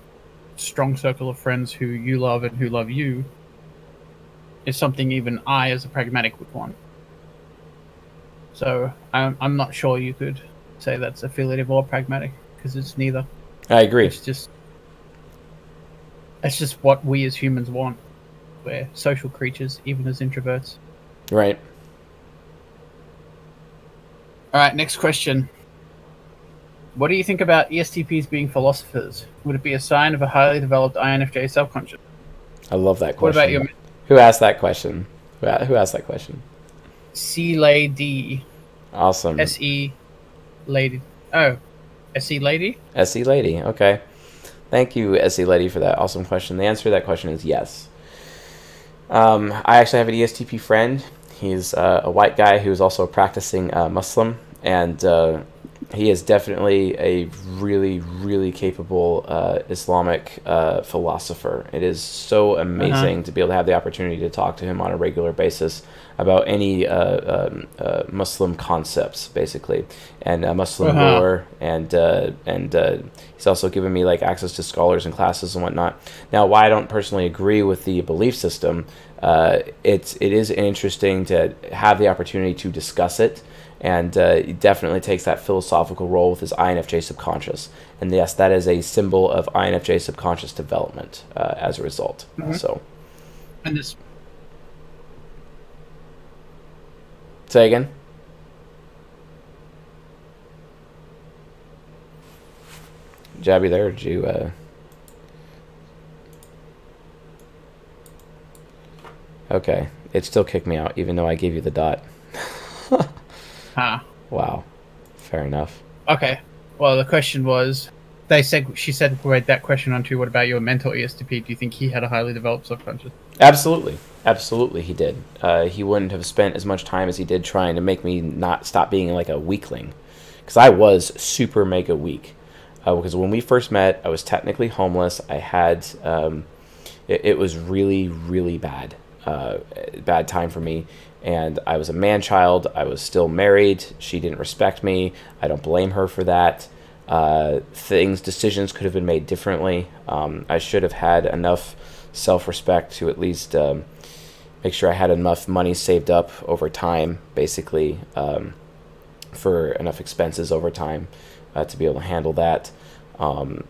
strong circle of friends who you love and who love you is something even I, as a pragmatic, would want. So I'm not sure you could say that's affiliative or pragmatic because it's neither. I agree. It's just what we as humans want. We're social creatures, even as introverts. Right. All right, next question. What do you think about ESTPs being philosophers? Would it be a sign of a highly developed INFJ self-conscious? I love that question. What about your... Who asked that question? Who asked that question? C-Lady. Awesome. S-E Lady. Oh, S-E Lady? S-E Lady, okay. Thank you, S-E Lady, for that awesome question. The answer to that question is yes. I actually have an ESTP friend. He's a white guy who's also a practicing Muslim, and he is definitely a really, really capable Islamic philosopher. It is so amazing to be able to have the opportunity to talk to him on a regular basis about any Muslim concepts, basically, and Muslim lore, and he's also given me like access to scholars and classes and whatnot. Now, why I don't personally agree with the belief system, it is interesting to have the opportunity to discuss it. And it definitely takes that philosophical role with his INFJ subconscious. And yes, that is a symbol of INFJ subconscious development as a result. So, and this... Say again? Jabby there, did you... Okay, it still kicked me out, even though I gave you the dot. Wow. Fair enough. Okay. Well, the question was, she segued that question onto, what about your mentor ESTP? Do you think he had a highly developed subconscious? Absolutely he did. He wouldn't have spent as much time as he did trying to make me not stop being like a weakling. Because I was super mega weak. Because when we first met, I was technically homeless. I had... it was really, really bad. Bad time for me. And I was a man-child. I was still married. She didn't respect me. I don't blame her for that. Decisions could have been made differently. I should have had enough self-respect to at least make sure I had enough money saved up over time, basically, for enough expenses over time to be able to handle that. For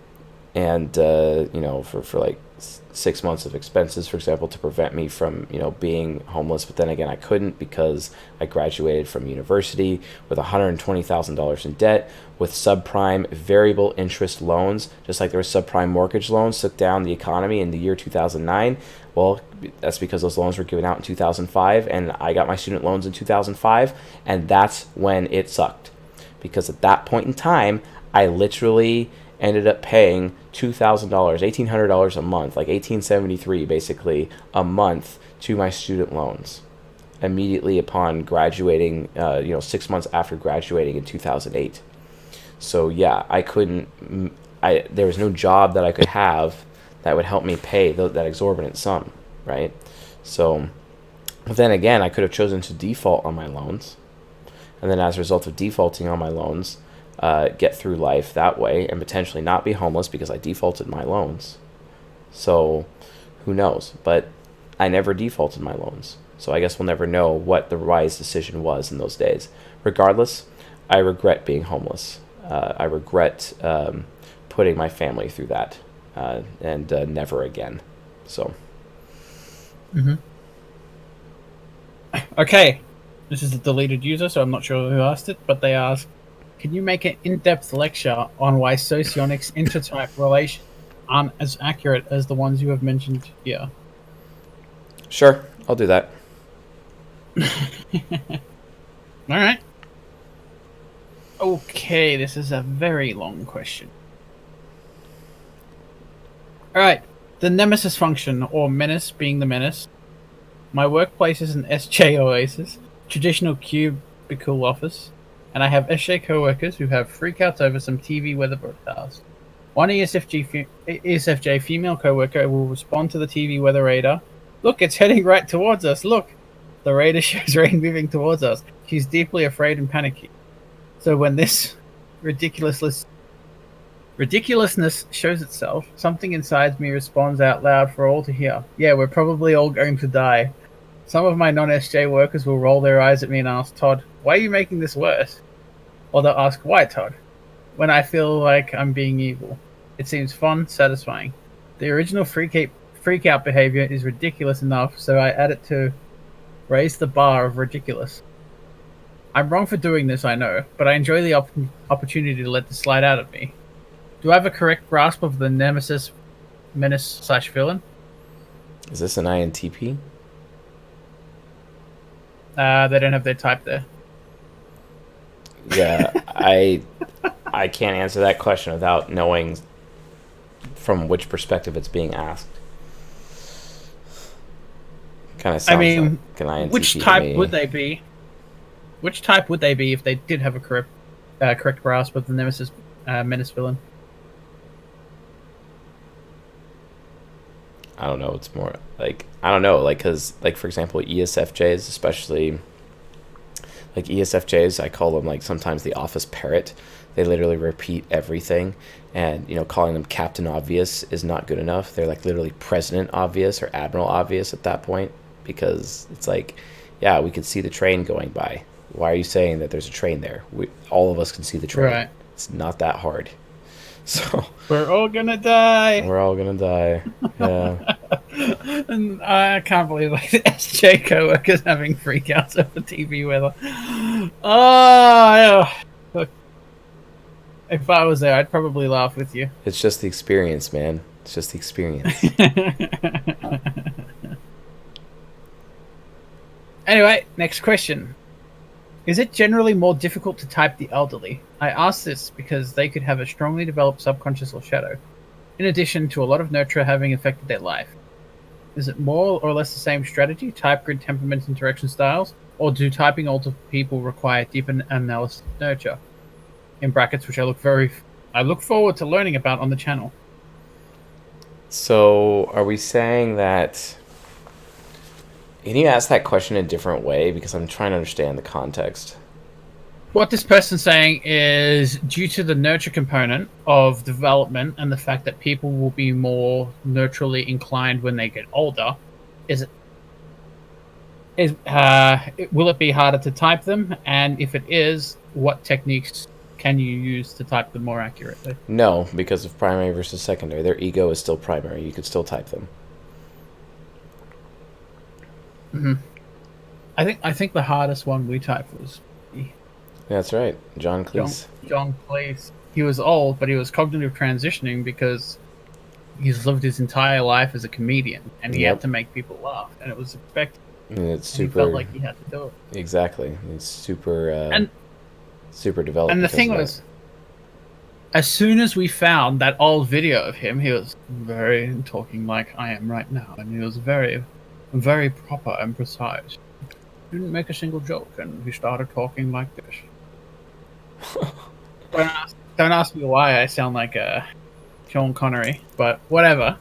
like 6 months of expenses, for example, to prevent me from, being homeless. But then again, I couldn't because I graduated from university with $120,000 in debt, with subprime variable interest loans, just like there were subprime mortgage loans took down the economy in the year 2009. Well, that's because those loans were given out in 2005, and I got my student loans in 2005, and that's when it sucked. Because at that point in time, I literally ended up paying $2,000, $1,800 a month, like $1,873 basically a month to my student loans immediately upon graduating, 6 months after graduating in 2008. So yeah, there was no job that I could have that would help me pay that exorbitant sum, right? So then again, I could have chosen to default on my loans, and then as a result of defaulting on my loans, get through life that way and potentially not be homeless because I defaulted my loans. So who knows? But I never defaulted my loans. So I guess we'll never know what the wise decision was in those days. Regardless, I regret being homeless. I regret putting my family through that, and never again. So. Mm-hmm. Okay. This is a deleted user, so I'm not sure who asked it, but they asked, can you make an in-depth lecture on why socionics intertype relations aren't as accurate as the ones you have mentioned here? Sure, I'll do that. All right. Okay, this is a very long question. All right. The nemesis function, or menace being the menace. My workplace is an SJ oasis, traditional cubicle office, and I have SJ co-workers who have freakouts over some TV weather broadcast. One ESFJ female co-worker will respond to the TV weather radar. Look, it's heading right towards us. Look. The radar shows rain moving towards us. She's deeply afraid and panicky. So when this ridiculousness shows itself, something inside me responds out loud for all to hear. Yeah, we're probably all going to die. Some of my non-SJ workers will roll their eyes at me and ask, Todd, why are you making this worse? Or they'll ask, why, Todd? When I feel like I'm being evil. It seems fun, satisfying. The original freak out behavior is ridiculous enough, so I add it to raise the bar of ridiculous. I'm wrong for doing this, I know, but I enjoy the opportunity to let this slide out of me. Do I have a correct grasp of the nemesis, menace/villain? Is this an INTP? They don't have their type there. Yeah, I can't answer that question without knowing from which perspective it's being asked. Kind of sounds like an INTP. Which type would they be? Which type would they be if they did have a correct grasp of the nemesis, menace villain? I don't know. It's more like, I don't know, like, because, like, for example, ESFJs, especially, like, ESFJs, I call them, like, sometimes the office parrot. They literally repeat everything, and, calling them Captain Obvious is not good enough. They're, like, literally President Obvious or Admiral Obvious at that point, because it's like, yeah, we could see the train going by. Why are you saying that there's a train there? All of us can see the train. Right. It's not that hard. So we're all gonna die. We're all gonna die. Yeah. And I can't believe like the SJ co-workers having freakouts over TV weather. Oh, yeah. Look, if I was there, I'd probably laugh with you. It's just the experience, man. It's just the experience. Anyway, next question. Is it generally more difficult to type the elderly? I ask this because they could have a strongly developed subconscious or shadow, in addition to a lot of nurture having affected their life. Is it more or less the same strategy, type grid, temperaments, interaction styles, or do typing older people require deeper analysis nurture? In brackets, which I look forward to learning about on the channel. So, are we saying that? Can you ask that question a different way? Because I'm trying to understand the context. What this person's saying is due to the nurture component of development and the fact that people will be more nurturally inclined when they get older, will it be harder to type them? And if it is, what techniques can you use to type them more accurately? No, because of primary versus secondary. Their ego is still primary. You could still type them. Mm-hmm. I think the hardest one we typed was That's right, John Cleese. John Cleese. He was old, but he was cognitive transitioning because he's lived his entire life as a comedian, and he had to make people laugh, and it was expected. And it's super. And he felt like he had to do it. Exactly, it's super. Super developed. And the thing was, as soon as we found that old video of him, he was very talking like I am right now, and he was very, very proper and precise. Didn't make a single joke, and he started talking like this. Don't ask me why I sound like Sean Connery, but whatever.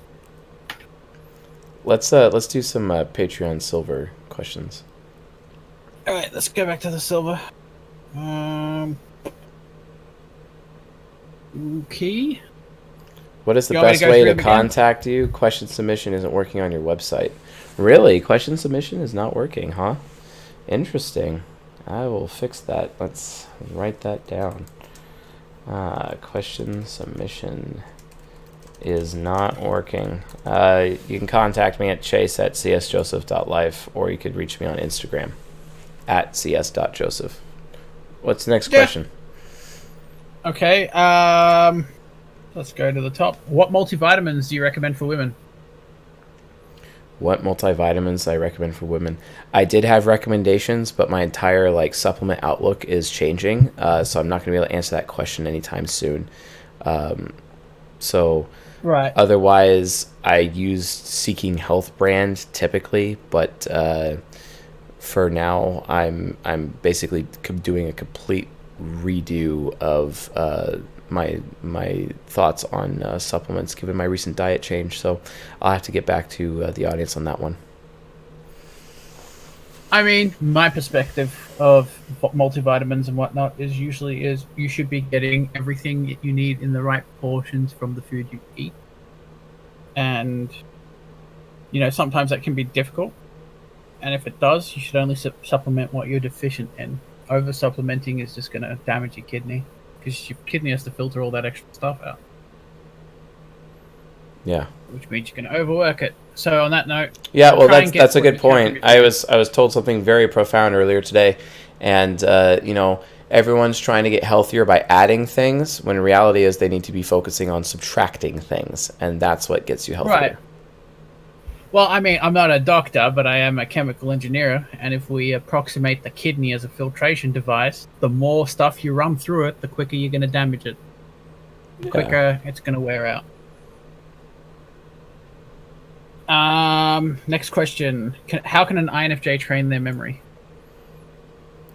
Let's do some Patreon silver questions. All right, let's go back to the silver. Okay. What is the best way to contact you? Question submission isn't working on your website. Really? Question submission is not working, huh? Interesting. I will fix that. Let's write that down. Question submission is not working. You can contact me at chase@csjoseph.life, or you could reach me on Instagram at cs.joseph. What's the next question? Okay. Let's go to the top. What multivitamins do you recommend for women? What multivitamins I recommend for women? I did have recommendations, but my entire supplement outlook is changing, so I'm not going to be able to answer that question anytime soon. Right. Otherwise, I use Seeking Health brand typically, but for now, I'm basically doing a complete redo of my thoughts on supplements given my recent diet change, so I'll have to get back to the audience on that one. I mean, my perspective of multivitamins and whatnot is usually you should be getting everything that you need in the right portions from the food you eat, and sometimes that can be difficult, and if it does, you should only supplement what you're deficient in. Over supplementing is just going to damage your kidney, because your kidney has to filter all that extra stuff out. Yeah. Which means you're going to overwork it. So on that note, yeah, well, that's a good point. I was told something very profound earlier today, and everyone's trying to get healthier by adding things, when reality is they need to be focusing on subtracting things, and that's what gets you healthier. Right. Well, I mean, I'm not a doctor, but I am a chemical engineer, and if we approximate the kidney as a filtration device, the more stuff you run through it, the quicker you're going to damage it. The quicker it's going to wear out. Next question. How can an INFJ train their memory?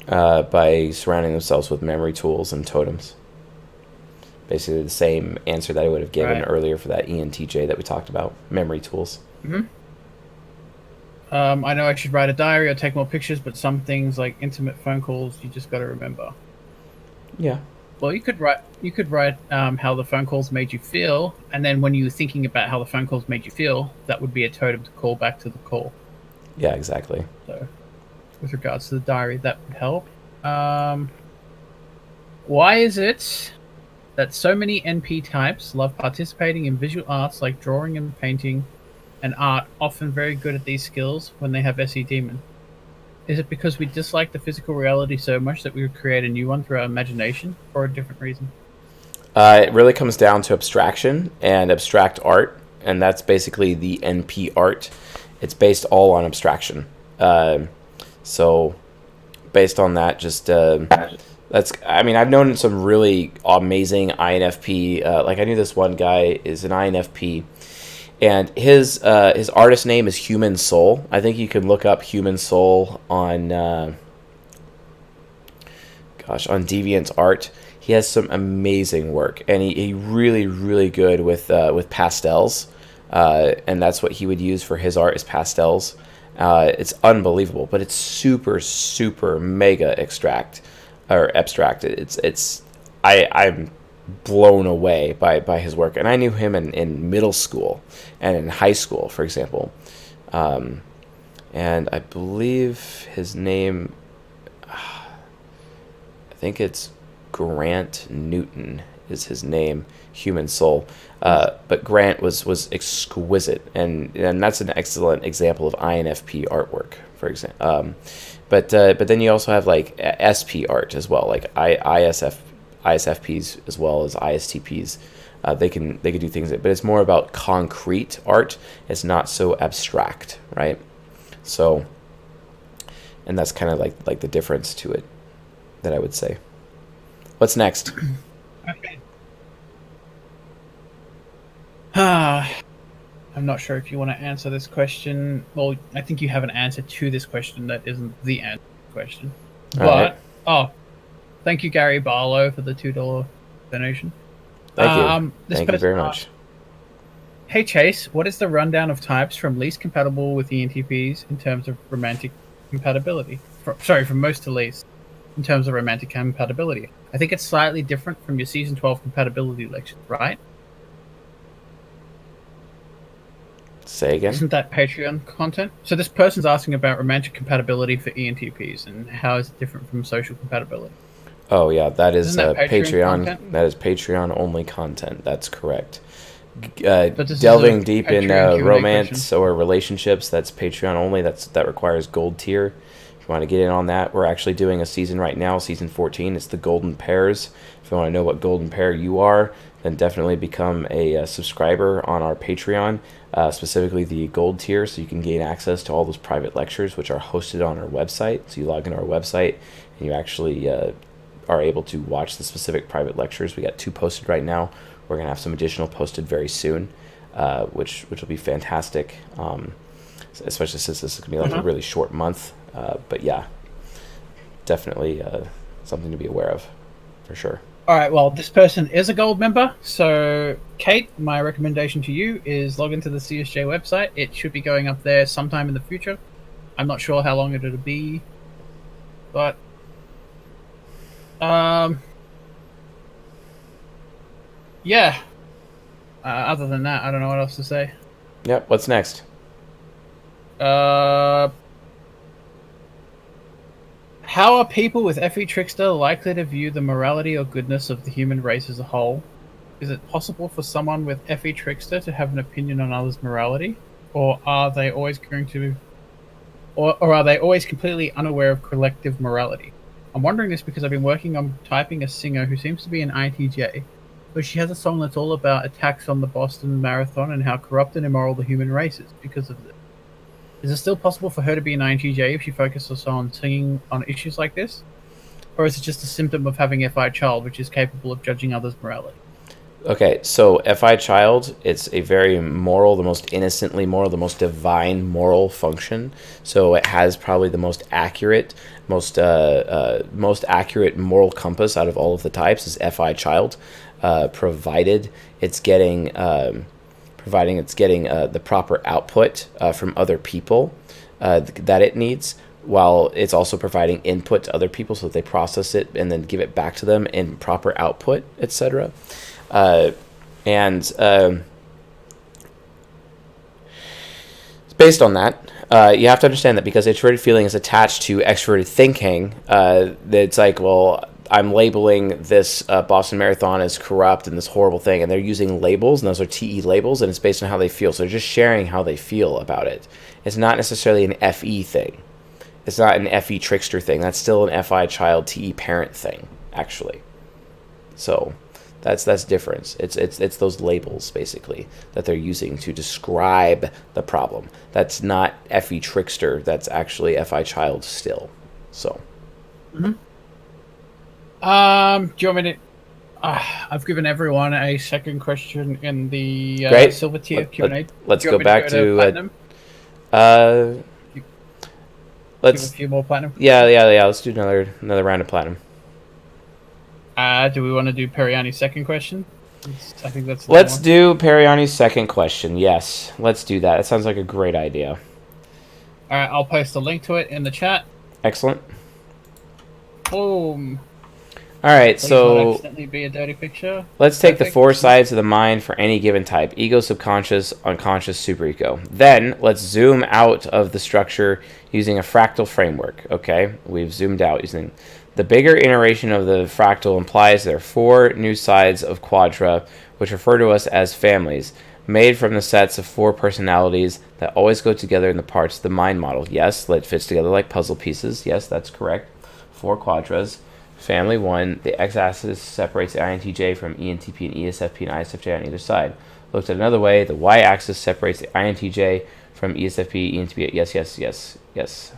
By surrounding themselves with memory tools and totems. Basically the same answer that I would have given earlier for that ENTJ that we talked about. Memory tools. Mm-hmm. I know I should write a diary or take more pictures, but some things like intimate phone calls, you just got to remember. Yeah. Well, you could write how the phone calls made you feel, and then when you were thinking about how the phone calls made you feel, that would be a totem to call back to the call. Yeah, exactly. So, with regards to the diary, that would help. Why is it that so many NP types love participating in visual arts like drawing and painting, and art, often very good at these skills when they have SE Demon? Is it because we dislike the physical reality so much that we would create a new one through our imagination, or a different reason? It really comes down to abstraction and abstract art, and that's basically the NP art. It's based all on abstraction. So based on that, I've known some really amazing INFP. I knew this one guy is an INFP, and his artist name is Human Soul. I think you can look up Human Soul on DeviantArt. He has some amazing work, and he really, really good with pastels, and that's what he would use for his art is pastels. It's unbelievable, but it's super, super mega abstract. I'm blown away by his work, and I knew him in middle school and in high school, for example, and I believe his name, I think it's Grant Newton is his name, Human Soul. But Grant was exquisite, and that's an excellent example of INFP artwork, for example. But then you also have like SP art as well, like ISFPs as well as ISTPs. They can do things, but it's more about concrete art. It's not so abstract, right? So, and that's kind of like the difference to it that I would say. What's next? Okay. I'm not sure if you want to answer this question. Well, I think you have an answer to this question that isn't the answer to the question. But, thank you, Gary Barlow, for the $2 donation. Thank you. Thank you very much. Hey, Chase, what is the rundown of types from least compatible with ENTPs in terms of romantic compatibility? From most to least, in terms of romantic compatibility. I think it's slightly different from your Season 12 compatibility lecture, right? Say again? Isn't that Patreon content? So this person's asking about romantic compatibility for ENTPs and how is it different from social compatibility. Oh yeah, that is Patreon. Content? That is Patreon only content. That's correct. Delving deep in romance or relationships, that's Patreon only. That requires gold tier. If you want to get in on that, we're actually doing a season right now, season 14. It's the golden pairs. If you want to know what golden pair you are, then definitely become a subscriber on our Patreon, specifically the gold tier, so you can gain access to all those private lectures, which are hosted on our website. So you log into our website, and you actually are able to watch the specific private lectures. We got 2 posted right now. We're going to have some additional posted very soon, which will be fantastic, especially since this is going to be like a really short month. But yeah, definitely something to be aware of, for sure. All right, well, this person is a gold member. So, Kate, my recommendation to you is log into the CSJ website. It should be going up there sometime in the future. I'm not sure how long it'll be, but yeah. Other than that, I don't know what else to say. Yep. What's next? How are people with FE Trickster likely to view the morality or goodness of the human race as a whole? Is it possible for someone with FE Trickster to have an opinion on others' morality? Or are they always completely unaware of collective morality? I'm wondering this because I've been working on typing a singer who seems to be an INTJ, but she has a song that's all about attacks on the Boston Marathon and how corrupt and immoral the human race is because of this. Is it still possible for her to be an INTJ if she focuses on singing on issues like this? Or is it just a symptom of having FI child, which is capable of judging others' morality? Okay, so FI child, it's a very moral, the most innocently moral, the most divine moral function. So it has probably the most accurate, most accurate moral compass out of all of the types is FI child, provided it's getting the proper output from other people that it needs, while it's also providing input to other people so that they process it and then give it back to them in proper output, etc. Based on that, you have to understand that because introverted feeling is attached to extroverted thinking, it's like, well, I'm labeling this Boston Marathon as corrupt and this horrible thing, and they're using labels, and those are TE labels, and it's based on how they feel. So they're just sharing how they feel about it. It's not necessarily an FE thing. It's not an FE trickster thing. That's still an FI child TE parent thing, actually. So that's difference. It's those labels basically that they're using to describe the problem. That's not FE trickster. That's actually FI child still. So. Mm-hmm. Do you want me to? I've given everyone a second question in the silver tier Q&A. Let's go back to platinum. Let's give a few more platinum. Yeah. Let's do another round of platinum. Do we want to do Periani's second question? I think that's. Let's do Periani's second question. Yes, let's do that. It sounds like a great idea. All right, I'll post a link to it in the chat. Excellent. Boom. All right, Please so not accidentally be a dirty picture. Let's take the 4 sides of the mind for any given type: ego, subconscious, unconscious, superego. Then let's zoom out of the structure using a fractal framework. Okay, we've zoomed out using The bigger iteration of the fractal implies there are 4 new sides of quadra, which refer to us as families, made from the sets of 4 personalities that always go together in the parts of the mind model. Yes, it fits together like puzzle pieces. Yes, that's correct. 4 quadras. Family 1, the x-axis separates the INTJ from ENTP and ESFP and ISFJ on either side. Looked at another way, the y-axis separates the INTJ from ESFP, ENTP. Yes, yes, yes, yes.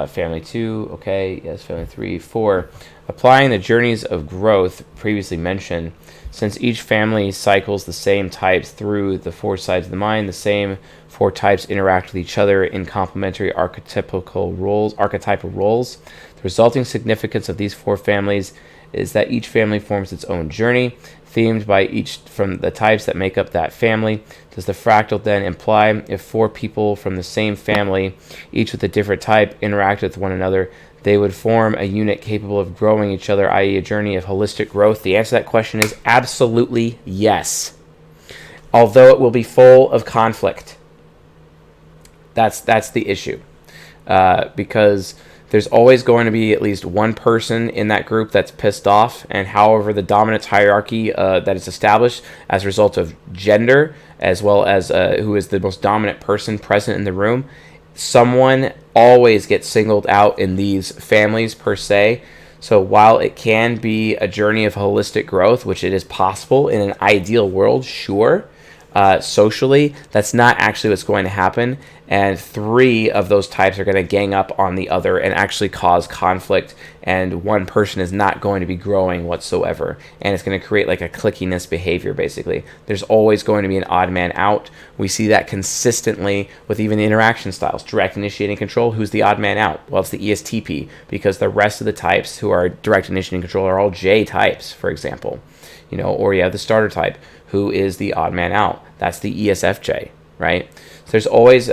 Family 2, okay, yes, family 3, 4. Applying the journeys of growth previously mentioned, since each family cycles the same types through the 4 sides of the mind, the same 4 types interact with each other in complementary archetypal roles. The resulting significance of these 4 families is that each family forms its own journey, themed by each from the types that make up that family. Does the fractal then imply if 4 people from the same family, each with a different type, interact with one another, they would form a unit capable of growing each other, i.e. a journey of holistic growth? The answer to that question is absolutely yes. Although it will be full of conflict. That's the issue. Because there's always going to be at least one person in that group that's pissed off, and however the dominance hierarchy that is established as a result of gender, as well as who is the most dominant person present in the room, someone always gets singled out in these families per se. So while it can be a journey of holistic growth, which it is possible in an ideal world, sure, socially, that's not actually what's going to happen. And 3 of those types are going to gang up on the other and actually cause conflict. And one person is not going to be growing whatsoever. And it's going to create like a clickiness behavior, basically. There's always going to be an odd man out. We see that consistently with even the interaction styles. Direct, initiating, control. Who's the odd man out? Well, it's the ESTP, because the rest of the types who are direct, initiating, control are all J types, for example. Or you have the starter type, who is the odd man out. That's the ESFJ, right? So there's always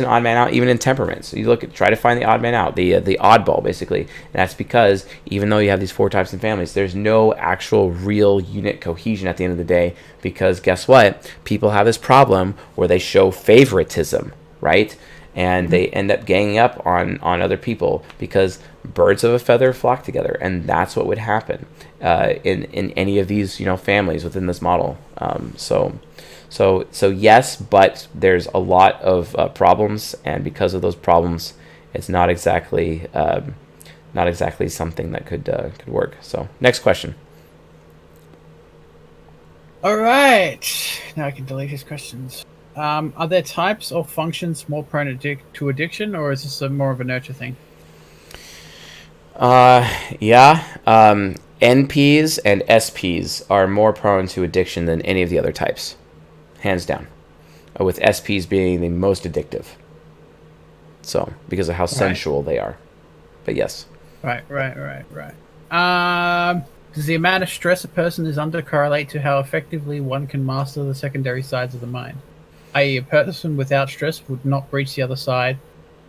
an odd man out, even in temperaments. So you try to find the odd man out, the oddball, basically. And that's because even though you have these 4 types in families, there's no actual real unit cohesion at the end of the day, because guess what? People have this problem where they show favoritism, right? And they end up ganging up on other people, because birds of a feather flock together, and that's what would happen in any of these families within this model. So yes, but there's a lot of problems, and because of those problems, it's not exactly something that could work. So next question. All right, now I can delete his questions. Are there types or functions more prone to addiction, or is this more of a nurture thing? Yeah. NPs and SPs are more prone to addiction than any of the other types, hands down. With SPs being the most addictive. So, because of how sensual they are. But yes. Right. Does the amount of stress a person is under correlate to how effectively one can master the secondary sides of the mind? i.e. a person without stress would not breach the other side,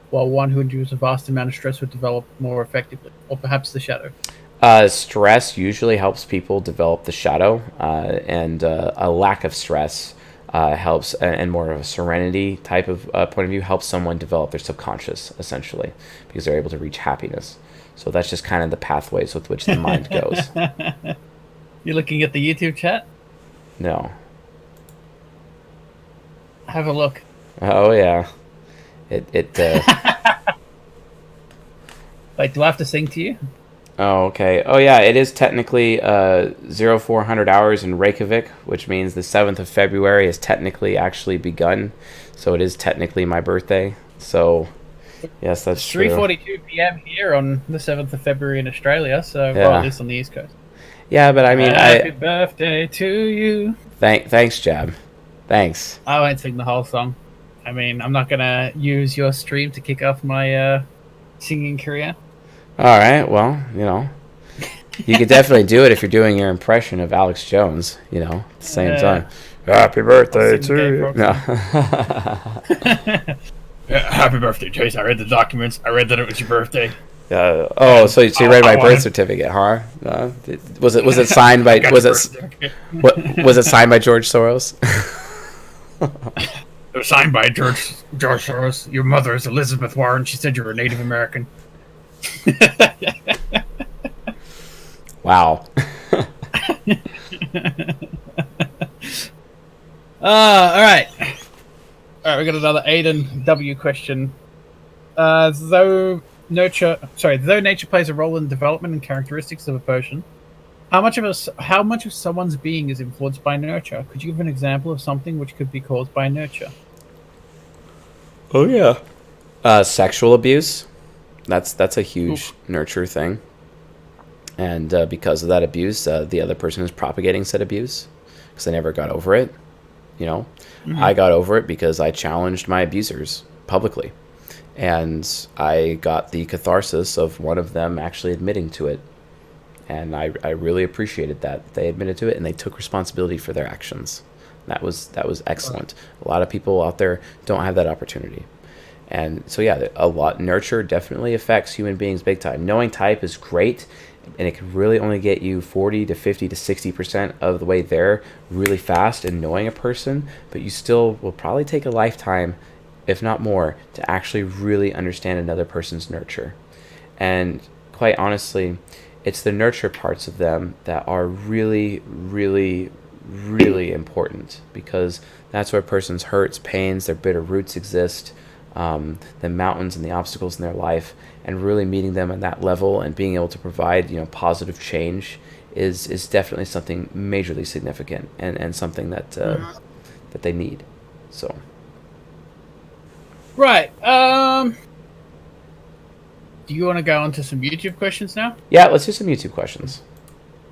while one who endures a vast amount of stress would develop more effectively, or perhaps the shadow. Stress usually helps people develop the shadow, and a lack of stress helps, and more of a serenity type of point of view helps someone develop their subconscious, essentially, because they're able to reach happiness. So that's just kind of the pathways with which the mind goes. You're looking at the YouTube chat? No. Have a look. Oh yeah. It Wait, do I have to sing to you? Oh, okay. Oh yeah, it is technically 0400 hours in Reykjavik, which means the 7th of February has technically actually begun. So it is technically my birthday. So yes, that's true. 3:42 p.m. here on the 7th of February in Australia, so yeah. Well, at least on the East Coast. Yeah, but I mean, Happy birthday to you. Thanks, Jab. Thanks. I won't sing the whole song. I mean, I'm not gonna use your stream to kick off my singing career. All right. Well, you could definitely do it if you're doing your impression of Alex Jones. At the same time. Happy birthday to you. No. Happy birthday, Chase. I read the documents. I read that it was your birthday. So you read my birth certificate, huh? Was it signed by was it signed by George Soros? It was signed by George Soros. Your mother is Elizabeth Warren. She said you were a Native American. Wow. All right. All right, we got another Aiden W question. Though nature plays a role in development and characteristics of a person, how much of someone's being is influenced by nurture? Could you give an example of something which could be caused by nurture? Oh yeah. Sexual abuse. That's a huge nurture thing. And because of that abuse, the other person is propagating said abuse because they never got over it. You know, I got over it because I challenged my abusers publicly, and I got the catharsis of one of them actually admitting to it. And I really appreciated that they admitted to it and they took responsibility for their actions. That was excellent. A lot of people out there don't have that opportunity. And so yeah, nurture definitely affects human beings big time. Knowing type is great, and it can really only get you 40 to 50 to 60% of the way there really fast in knowing a person, but you still will probably take a lifetime, if not more, to actually really understand another person's nurture. And quite honestly, it's the nurture parts of them that are really, really, really important, because that's where a person's hurts, pains, their bitter roots exist, the mountains and the obstacles in their life, and really meeting them at that level and being able to provide, positive change is definitely something majorly significant and something that that they need. So. Right. Do you want to go on to some YouTube questions now? Yeah, let's do some YouTube questions.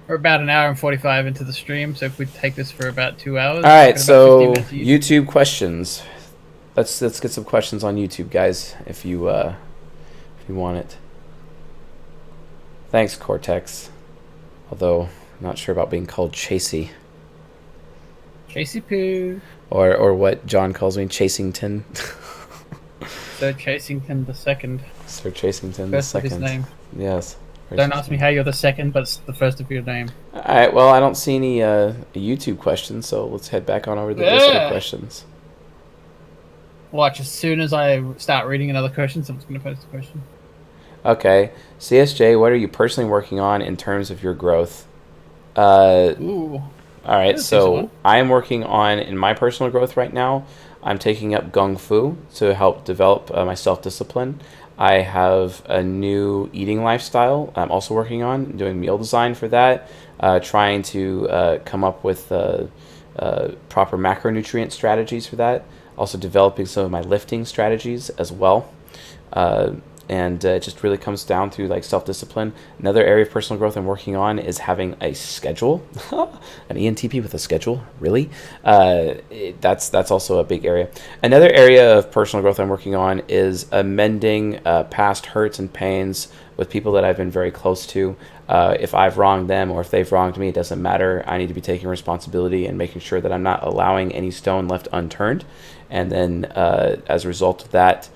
We're about an hour and 45 into the stream, so if we take this for about 2 hours. All right, so YouTube questions. Let's get some questions on YouTube, guys, if you want it. Thanks, Cortex. Although I'm not sure about being called Chasey. Chasey Poo. Or what John calls me, Chasington. Sir Chasington the second. Sir Chasington the First second. of his name. Yes. Don't ask me how you're the second, but it's the first of your name. All right. Well, I don't see any YouTube questions, so let's head back on over to the Discord questions. Watch, as soon as I start reading another question, someone's going to post a question. Okay. CSJ, what are you personally working on in terms of your growth? Ooh. All right. So I am working on, in my personal growth right now, I'm taking up Gung Fu to help develop my self-discipline. I have a new eating lifestyle I'm also working on, doing meal design for that, trying to come up with proper macronutrient strategies for that, also developing some of my lifting strategies as well. And it just really comes down to like self-discipline. Another area of personal growth I'm working on is having a schedule. An ENTP with a schedule, really? That's also a big area. Another area of personal growth I'm working on is amending past hurts and pains with people that I've been very close to. If I've wronged them or if they've wronged me, it doesn't matter. I need to be taking responsibility and making sure that I'm not allowing any stone left unturned. And then as a result of that,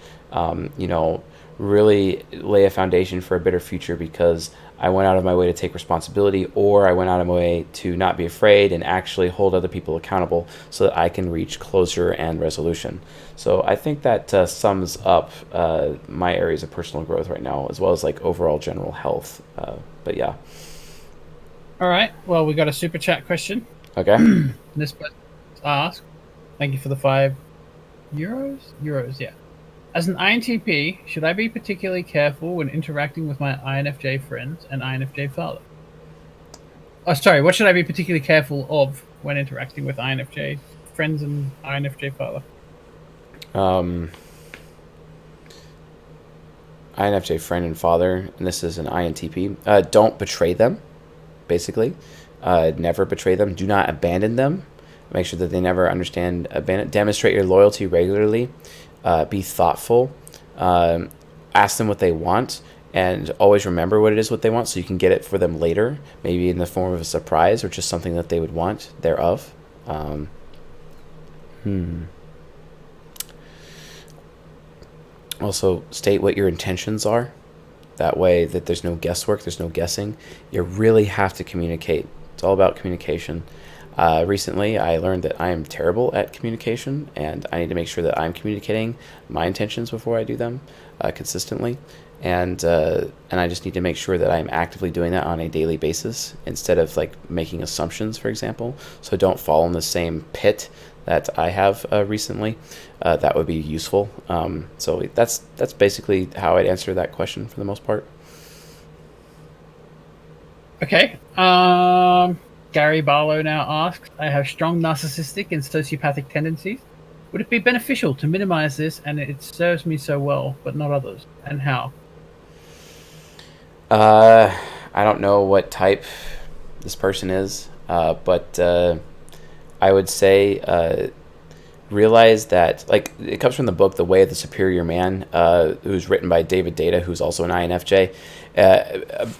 really lay a foundation for a better future, because I went out of my way to take responsibility, or I went out of my way to not be afraid and actually hold other people accountable so that I can reach closure and resolution. So I think that sums up my areas of personal growth right now, as well as like overall general health. But yeah. All right. Well, we got a super chat question. Okay. This person asked, thank you for the €5. Euros, yeah. As an INTP, should I be particularly careful when interacting with my INFJ friends and INFJ father? Oh, sorry, what should I be particularly careful of when interacting with INFJ friends and INFJ father? INFJ friend and father, and this is an INTP. Don't betray them, basically. Never betray them. Do not abandon them. Make sure that they never understand abandon. Demonstrate your loyalty regularly. Be thoughtful, ask them what they want, and always remember what they want so you can get it for them later, maybe in the form of a surprise or just something that they would want thereof. Also, state what your intentions are. That way that there's no guesswork, there's no guessing. You really have to communicate. It's all about communication. Recently, I learned that I am terrible at communication, and I need to make sure that I'm communicating my intentions before I do them consistently. and I just need to make sure that I'm actively doing that on a daily basis instead of like making assumptions, for example, so I don't fall in the same pit that I have recently. That would be useful. So that's basically how I'd answer that question for the most part. Okay. Gary Barlow now asks, I have strong narcissistic and sociopathic tendencies. Would it be beneficial to minimize this, and it serves me so well, but not others? And how? I don't know what type this person is, but I would say realize that, like, it comes from the book The Way of the Superior Man, who's written by David Data, who's also an INFJ.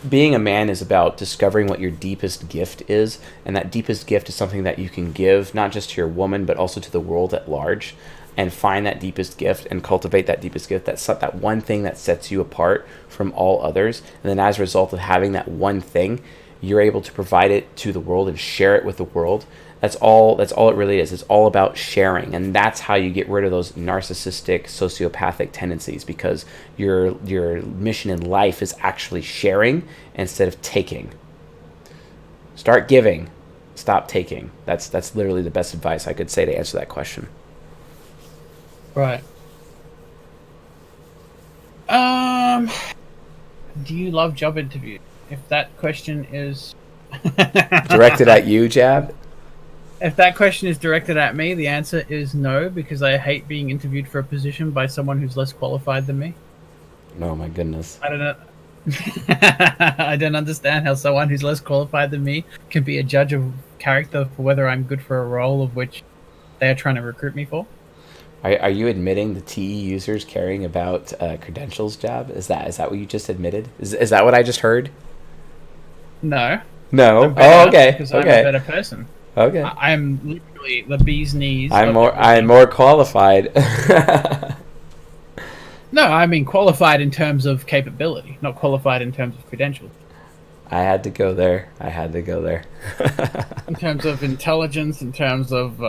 Being a man is about discovering what your deepest gift is, and that deepest gift is something that you can give not just to your woman but also to the world at large, and find that deepest gift and cultivate that deepest gift, that one thing that sets you apart from all others. And then as a result of having that one thing, you're able to provide it to the world and share it with the world. That's all it really is. It's all about sharing, and that's how you get rid of those narcissistic, sociopathic tendencies, because your mission in life is actually sharing instead of taking. Start giving, stop taking. That's literally the best advice I could say to answer that question. Right. Do you love job interviews? If that question is directed at you, Jab? If that question is directed at me, the answer is no, because I hate being interviewed for a position by someone who's less qualified than me. Oh my goodness. I don't know. I don't understand how someone who's less qualified than me can be a judge of character for whether I'm good for a role of which they are trying to recruit me for. Are you admitting the TE users caring about credentials, Jab? Is that what you just admitted? Is that what I just heard? No. No. Oh, okay. Because okay. I'm a better person. Okay. I am literally the bee's knees. I'm more qualified. No, I mean qualified in terms of capability, not qualified in terms of credentials. I had to go there. In terms of intelligence, in terms of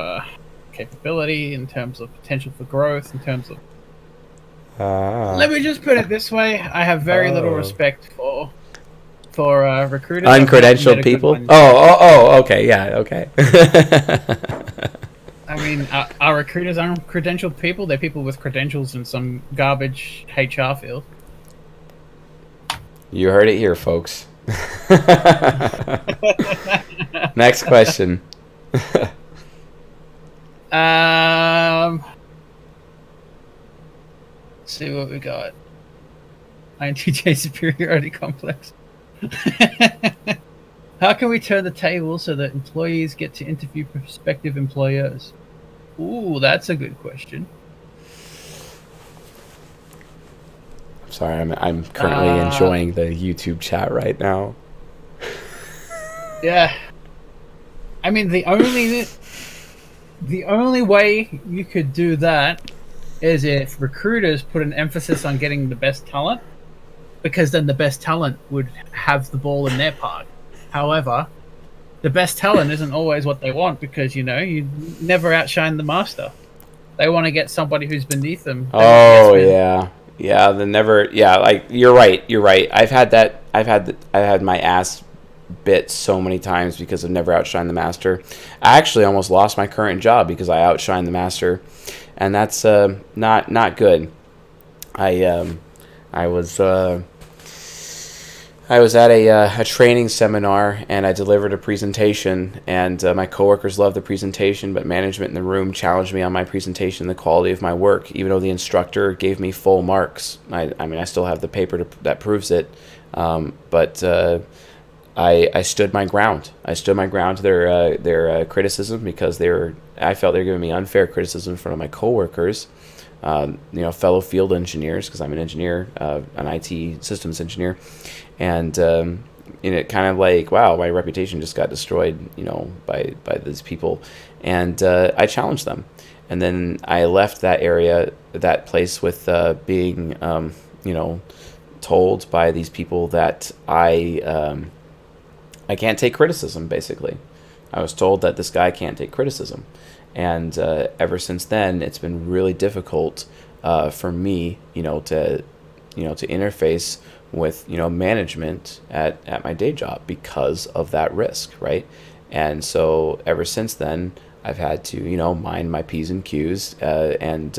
capability, in terms of potential for growth, in terms of... Let me just put it this way. I have very little respect for recruiters. Uncredentialed people? Oh, okay, yeah, okay. I mean, are recruiters uncredentialed people? They're people with credentials in some garbage HR field. You heard it here, folks. Next question. Let's see what we got. INTJ superiority complex. How can we turn the table so that employees get to interview prospective employers? Ooh, that's a good question. Sorry, I'm currently enjoying the YouTube chat right now. Yeah. I mean, the only way you could do that is if recruiters put an emphasis on getting the best talent, because then the best talent would have the ball in their park. However, the best talent isn't always what they want, because, you never outshine the master. They want to get somebody who's beneath them. Oh, yeah. Yeah, like, you're right. I've had my ass bit so many times because I've never outshined the master. I actually almost lost my current job because I outshined the master, and that's not good. I was at a training seminar, and I delivered a presentation, and my coworkers loved the presentation, but management in the room challenged me on my presentation, the quality of my work, even though the instructor gave me full marks. I mean, I still have the paper that proves it, but I stood my ground. I stood my ground to their criticism, because I felt they were giving me unfair criticism in front of my coworkers, fellow field engineers, because I'm an engineer, an IT systems engineer. And it kind of like, wow, my reputation just got destroyed, by these people. And I challenged them. And then I left that place with being, told by these people that I can't take criticism, basically. I was told that this guy can't take criticism. And ever since then, it's been really difficult for me, to to interface with management at my day job because of that risk, right? And so ever since then, I've had to mind my P's and Q's, and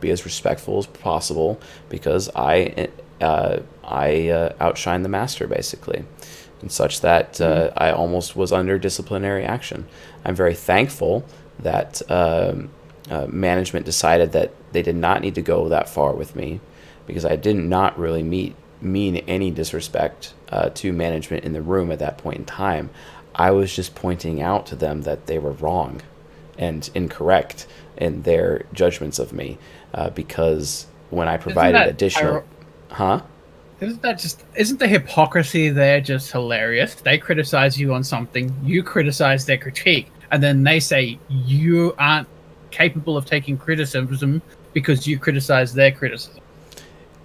be as respectful as possible, because I outshine the master, basically, and such that I almost was under disciplinary action. I'm very thankful that management decided that they did not need to go that far with me, because I did not really mean any disrespect to management in the room at that point in time. I was just pointing out to them that they were wrong and incorrect in their judgments of me, because when I provided additional... Isn't the hypocrisy there just hilarious? They criticize you on something, you criticize their critique, and then they say you aren't capable of taking criticism because you criticize their criticism.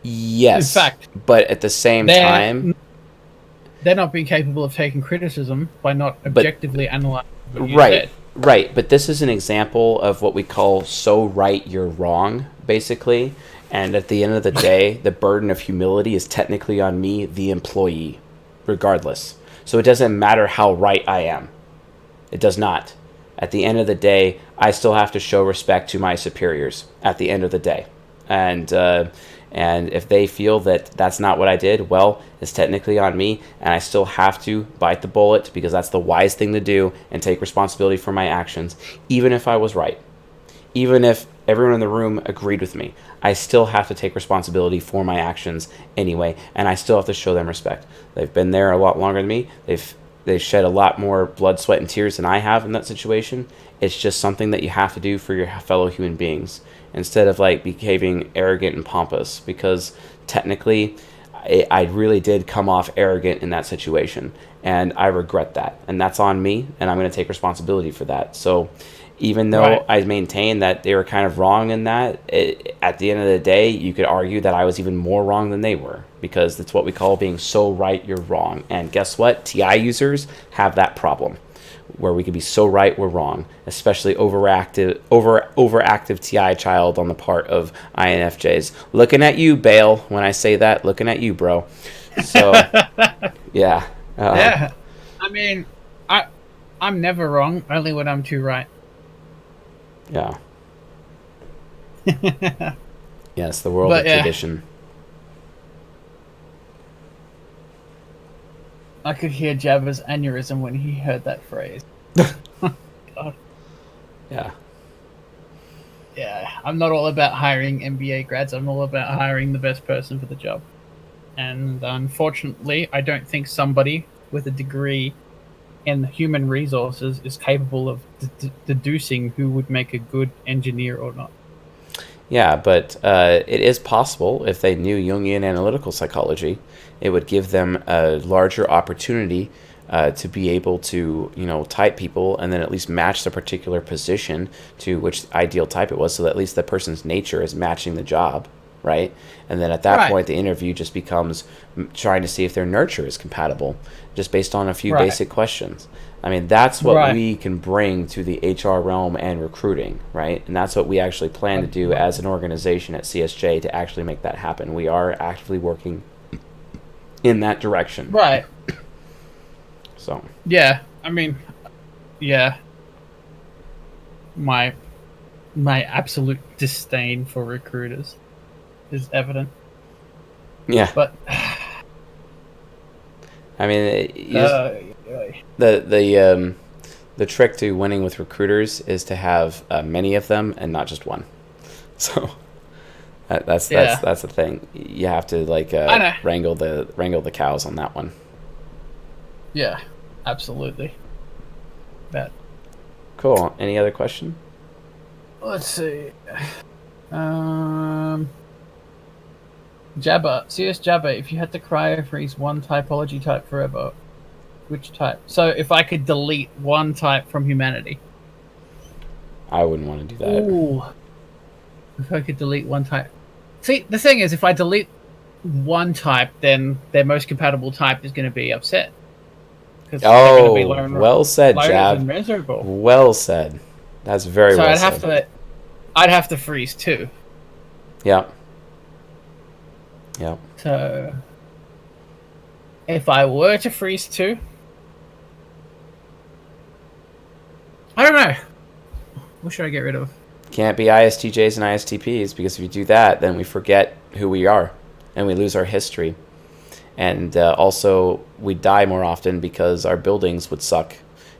Yes. In fact, but at the same time, they're not being capable of taking criticism by not objectively analyzing what you said. Right. But this is an example of what we call so right you're wrong, basically. And at the end of the day, the burden of humility is technically on me, the employee, regardless. So it doesn't matter how right I am. It does not. At the end of the day, I still have to show respect to my superiors at the end of the day. And if they feel that that's not what I did, well, it's technically on me, and I still have to bite the bullet, because that's the wise thing to do, and take responsibility for my actions, even if I was right. Even if everyone in the room agreed with me, I still have to take responsibility for my actions anyway, and I still have to show them respect. They've been there a lot longer than me. They've shed a lot more blood, sweat, and tears than I have in that situation. It's just something that you have to do for your fellow human beings, instead of behaving arrogant and pompous, because technically I really did come off arrogant in that situation, and I regret that, and that's on me, and I'm going to take responsibility for that. So even though I maintain that they were kind of wrong in that, at the end of the day, you could argue that I was even more wrong than they were, because that's what we call being so right you're wrong. And guess what? TI users have that problem, where we can be so right we're wrong, especially overactive TI child on the part of INFJs. Looking at you, Bale, when I say that, looking at you, bro. So, yeah. Yeah. I mean, I'm never wrong, only when I'm too right. Yeah. Yes, the world of tradition. I could hear Jabba's aneurysm when he heard that phrase. God. Yeah. Yeah, I'm not all about hiring MBA grads. I'm all about hiring the best person for the job. And unfortunately, I don't think somebody with a degree in human resources is capable of deducing who would make a good engineer or not. Yeah, but it is possible if they knew Jungian analytical psychology. It would give them a larger opportunity to be able to, type people and then at least match the particular position to which ideal type it was, so that at least the person's nature is matching the job, right? And then at that point, the interview just becomes trying to see if their nurture is compatible, just based on a few basic questions. I mean, that's what we can bring to the HR realm and recruiting, right? And that's what we actually plan to do as an organization at CSJ to actually make that happen. We are actively working in that direction. Right. So. Yeah, I mean, yeah. My absolute disdain for recruiters is evident. Yeah. But I mean, the trick to winning with recruiters is to have many of them and not just one. So that's the thing. You have to wrangle the cows on that one. Yeah, absolutely. Bet. Cool. Any other question? Let's see. Jabba, CS Jabba, if you had to cryo-freeze one typology type forever, which type? So if I could delete one type from humanity. I wouldn't want to do that. Ooh. If I could delete one type. See, the thing is, if I delete one type, then their most compatible type is going to be upset. Oh, well said, Jab. Well said. That's very well said. So I'd have to freeze too. Yeah. Yeah. So, if I were to freeze too, I don't know. What should I get rid of? Can't be ISTJs and ISTPs, because if you do that, then we forget who we are and we lose our history. And also, we die more often because our buildings would suck,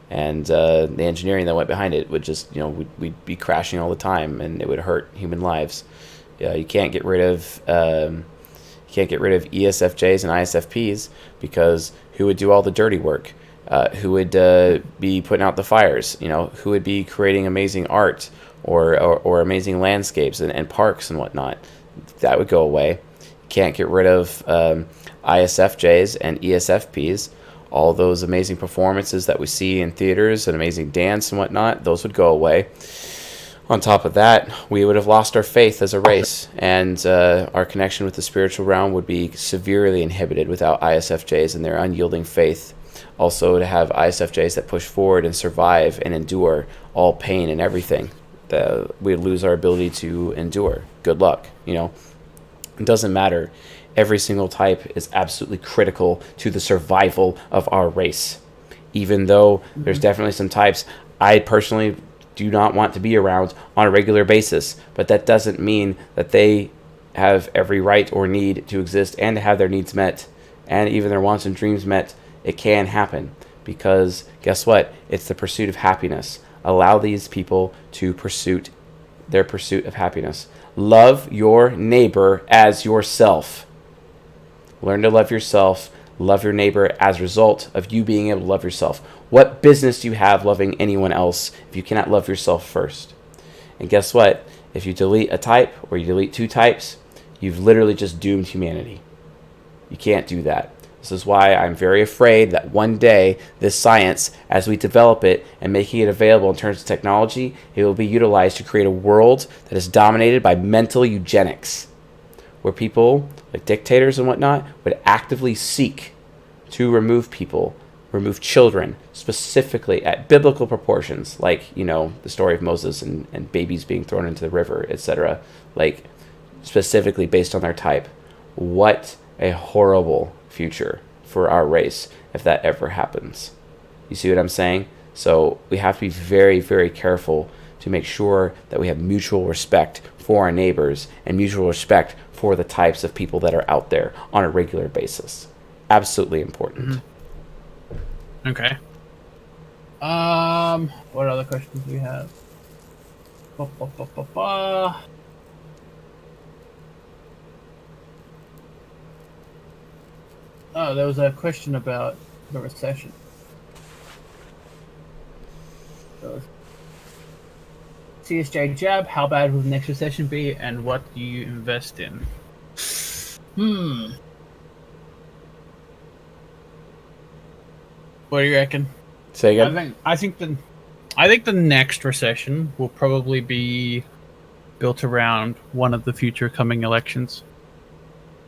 and the engineering that went behind it would just, we'd be crashing all the time, and it would hurt human lives. You can't get rid of ESFJs and ISFPs, because who would do all the dirty work? Who would be putting out the fires? Who would be creating amazing art or amazing landscapes and parks and whatnot? That would go away. Can't get rid of ISFJs and ESFPs. All those amazing performances that we see in theaters and amazing dance and whatnot, those would go away. On top of that, we would have lost our faith as a race, and our connection with the spiritual realm would be severely inhibited without ISFJs and their unyielding faith. Also, to have ISFJs that push forward and survive and endure all pain and everything, we'd lose our ability to endure. Good luck. It doesn't matter. Every single type is absolutely critical to the survival of our race. Even though there's definitely some types I personally do not want to be around on a regular basis, but that doesn't mean that they have every right or need to exist and to have their needs met and even their wants and dreams met. It can happen, because guess what? It's the pursuit of happiness. Allow these people to pursue their pursuit of happiness. Love your neighbor as yourself. Learn to love yourself. Love your neighbor as a result of you being able to love yourself. What business do you have loving anyone else if you cannot love yourself first? And guess what? If you delete a type or you delete two types, you've literally just doomed humanity. You can't do that. This is why I'm very afraid that one day this science, as we develop it and making it available in terms of technology, it will be utilized to create a world that is dominated by mental eugenics, where people, like dictators and whatnot, would actively seek to remove people, remove children, specifically at biblical proportions, like, the story of Moses and babies being thrown into the river, etc., like specifically based on their type. What a horrible future for our race if that ever happens. You see what I'm saying? So we have to be very, very careful to make sure that we have mutual respect for our neighbors and mutual respect for the types of people that are out there on a regular basis. Absolutely important. Okay. What other questions do we have? Oh, there was a question about the recession. So, CSJ Jab, how bad will the next recession be, and what do you invest in? What do you reckon? Say again? I think the next recession will probably be built around one of the future coming elections.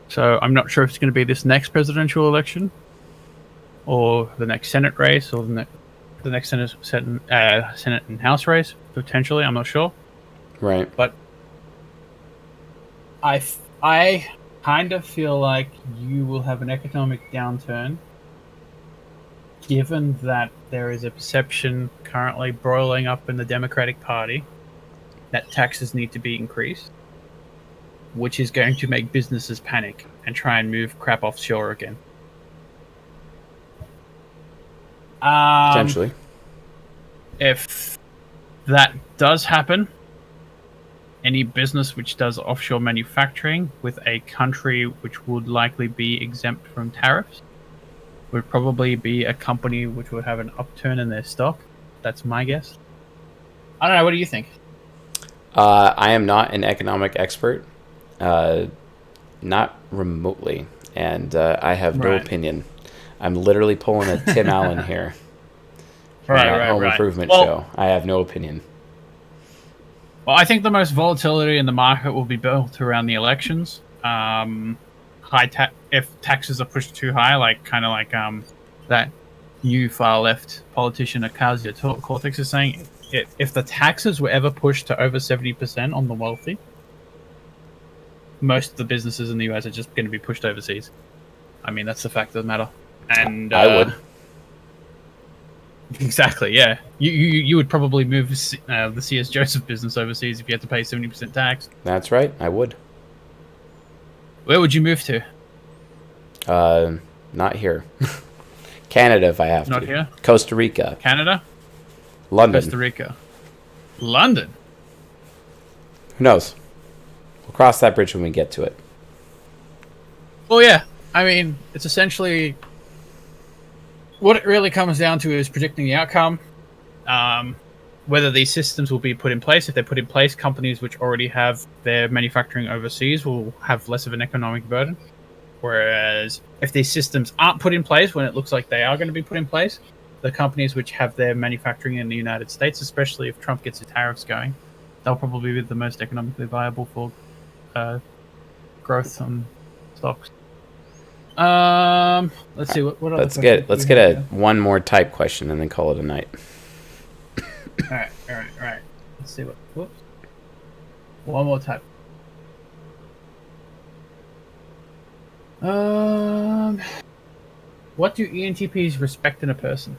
So I'm not sure if it's going to be this next presidential election, or the next Senate race, or the next Senate and House race, potentially. I'm not sure. Right. But I kind of feel like you will have an economic downturn, given that there is a perception currently broiling up in the Democratic Party that taxes need to be increased, which is going to make businesses panic and try and move crap offshore again. Potentially. If that does happen, any business which does offshore manufacturing with a country which would likely be exempt from tariffs would probably be a company which would have an upturn in their stock. That's my guess. I don't know. What do you think? I am not an economic expert, not remotely, and I have no opinion. I'm literally pulling a Tim Allen here. Right. Home Improvement show. I have no opinion. Well, I think the most volatility in the market will be built around the elections. If taxes are pushed too high, like that new far left politician Ocasio-Cortez is saying, if the taxes were ever pushed to over 70% on the wealthy, most of the businesses in the US are just going to be pushed overseas. I mean, that's the fact of the matter. And I would. Exactly, yeah. You would probably move the CS Joseph business overseas if you had to pay 70% tax. That's right. I would. Where would you move to? Not here. Canada, if I have to. Not here? Costa Rica. Canada? London. Costa Rica. London? Who knows? We'll cross that bridge when we get to it. Well, yeah. I mean, it's essentially... What it really comes down to is predicting the outcome. Whether these systems will be put in place. If they're put in place, companies which already have their manufacturing overseas will have less of an economic burden. Whereas if these systems aren't put in place, when it looks like they are going to be put in place, the companies which have their manufacturing in the United States, especially if Trump gets the tariffs going, they'll probably be the most economically viable for growth on stocks. Let's see what let's get one more type question and then call it a night. All right. Let's see whoops. One more type. What do ENTPs respect in a person?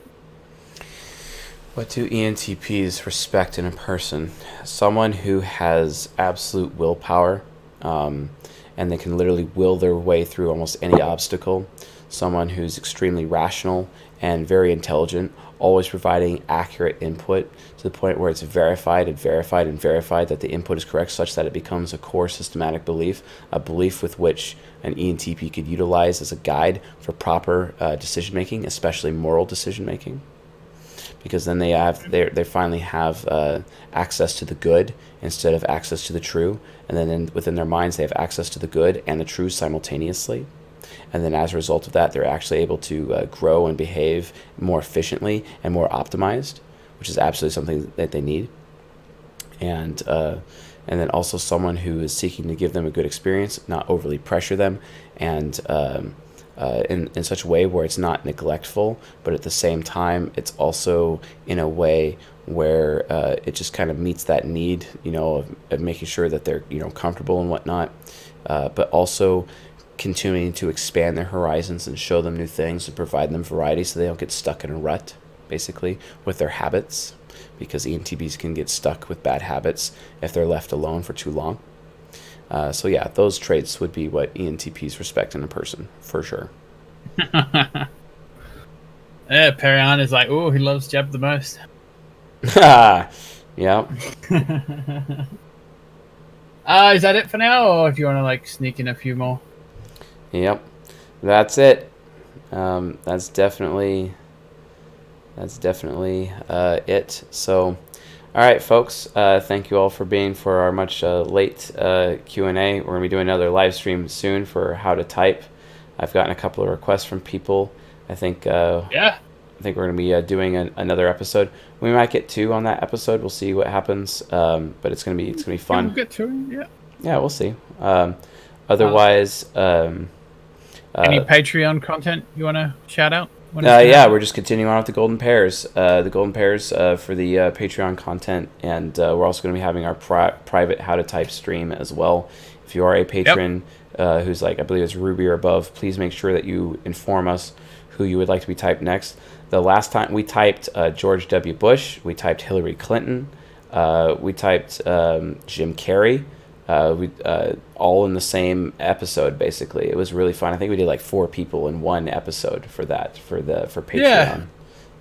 What do ENTPs respect in a person? Someone who has absolute willpower, and they can literally will their way through almost any obstacle. Someone who's extremely rational and very intelligent, always providing accurate input to the point where it's verified that the input is correct, such that it becomes a core systematic belief, a belief with which an ENTP could utilize as a guide for proper decision making, especially moral decision making. Because then they finally have access to the good instead of access to the true, and then within their minds they have access to the good and the true simultaneously, and then as a result of that they're actually able to grow and behave more efficiently and more optimized, which is absolutely something that they need. And then also someone who is seeking to give them a good experience, not overly pressure them, and in such a way where it's not neglectful, but at the same time it's also in a way where it just kind of meets that need, of making sure that they're comfortable and whatnot, but also continuing to expand their horizons and show them new things and provide them variety so they don't get stuck in a rut, basically, with their habits, because ENTPs can get stuck with bad habits if they're left alone for too long. So yeah, those traits would be what ENTPs respect in a person, for sure. Yeah, Perion is like, oh, he loves Jeb the most. Yeah. Is that it for now, or do you want to sneak in a few more? Yep, that's it. That's definitely it. So, all right, folks. Thank you all for being for our much late Q&A. We're gonna be doing another live stream soon for how to type. I've gotten a couple of requests from people. I think we're gonna be doing another episode. We might get 2 on that episode. We'll see what happens. But it's gonna be fun. We'll get 2, yeah. Yeah, we'll see. Otherwise, any Patreon content you want to shout out? Yeah, we're just continuing on with the Golden Pairs. The Golden Pairs for the Patreon content, and we're also going to be having our private How to Type stream as well. If you are a patron who's I believe it's Ruby or above, please make sure that you inform us who you would like to be typed next. The last time we typed George W. Bush, we typed Hillary Clinton, we typed Jim Carrey. All in the same episode, basically. It was really fun. I think we did 4 people in one episode for Patreon. Yeah.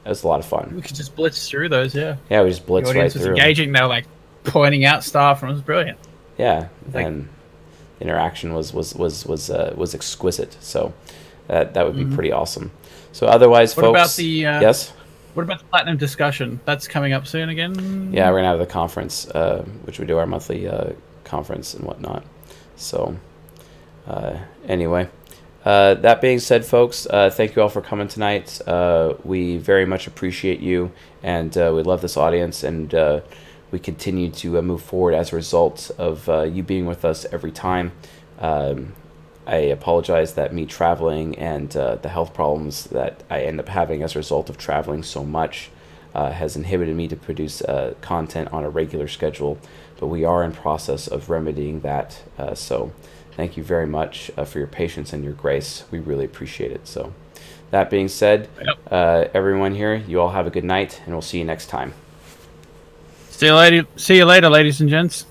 It was a lot of fun. We could just blitz through those, yeah. Yeah, we just blitzed right through. The audience was engaging. They were pointing out stuff, and it was brilliant. Yeah, and interaction was exquisite. So that would be pretty awesome. So otherwise, folks. What about the yes? What about the platinum discussion? That's coming up soon again. Yeah, we're gonna have the conference, which we do our monthly conference and whatnot. So anyway, that being said, folks, thank you all for coming tonight. We very much appreciate you, and we love this audience, and we continue to move forward as a result of you being with us every time. I apologize that me traveling and the health problems that I end up having as a result of traveling so much has inhibited me to produce content on a regular schedule, but we are in process of remedying that. So thank you very much for your patience and your grace. We really appreciate it. So that being said, everyone here, you all have a good night, and we'll see you next time. See you later, ladies and gents.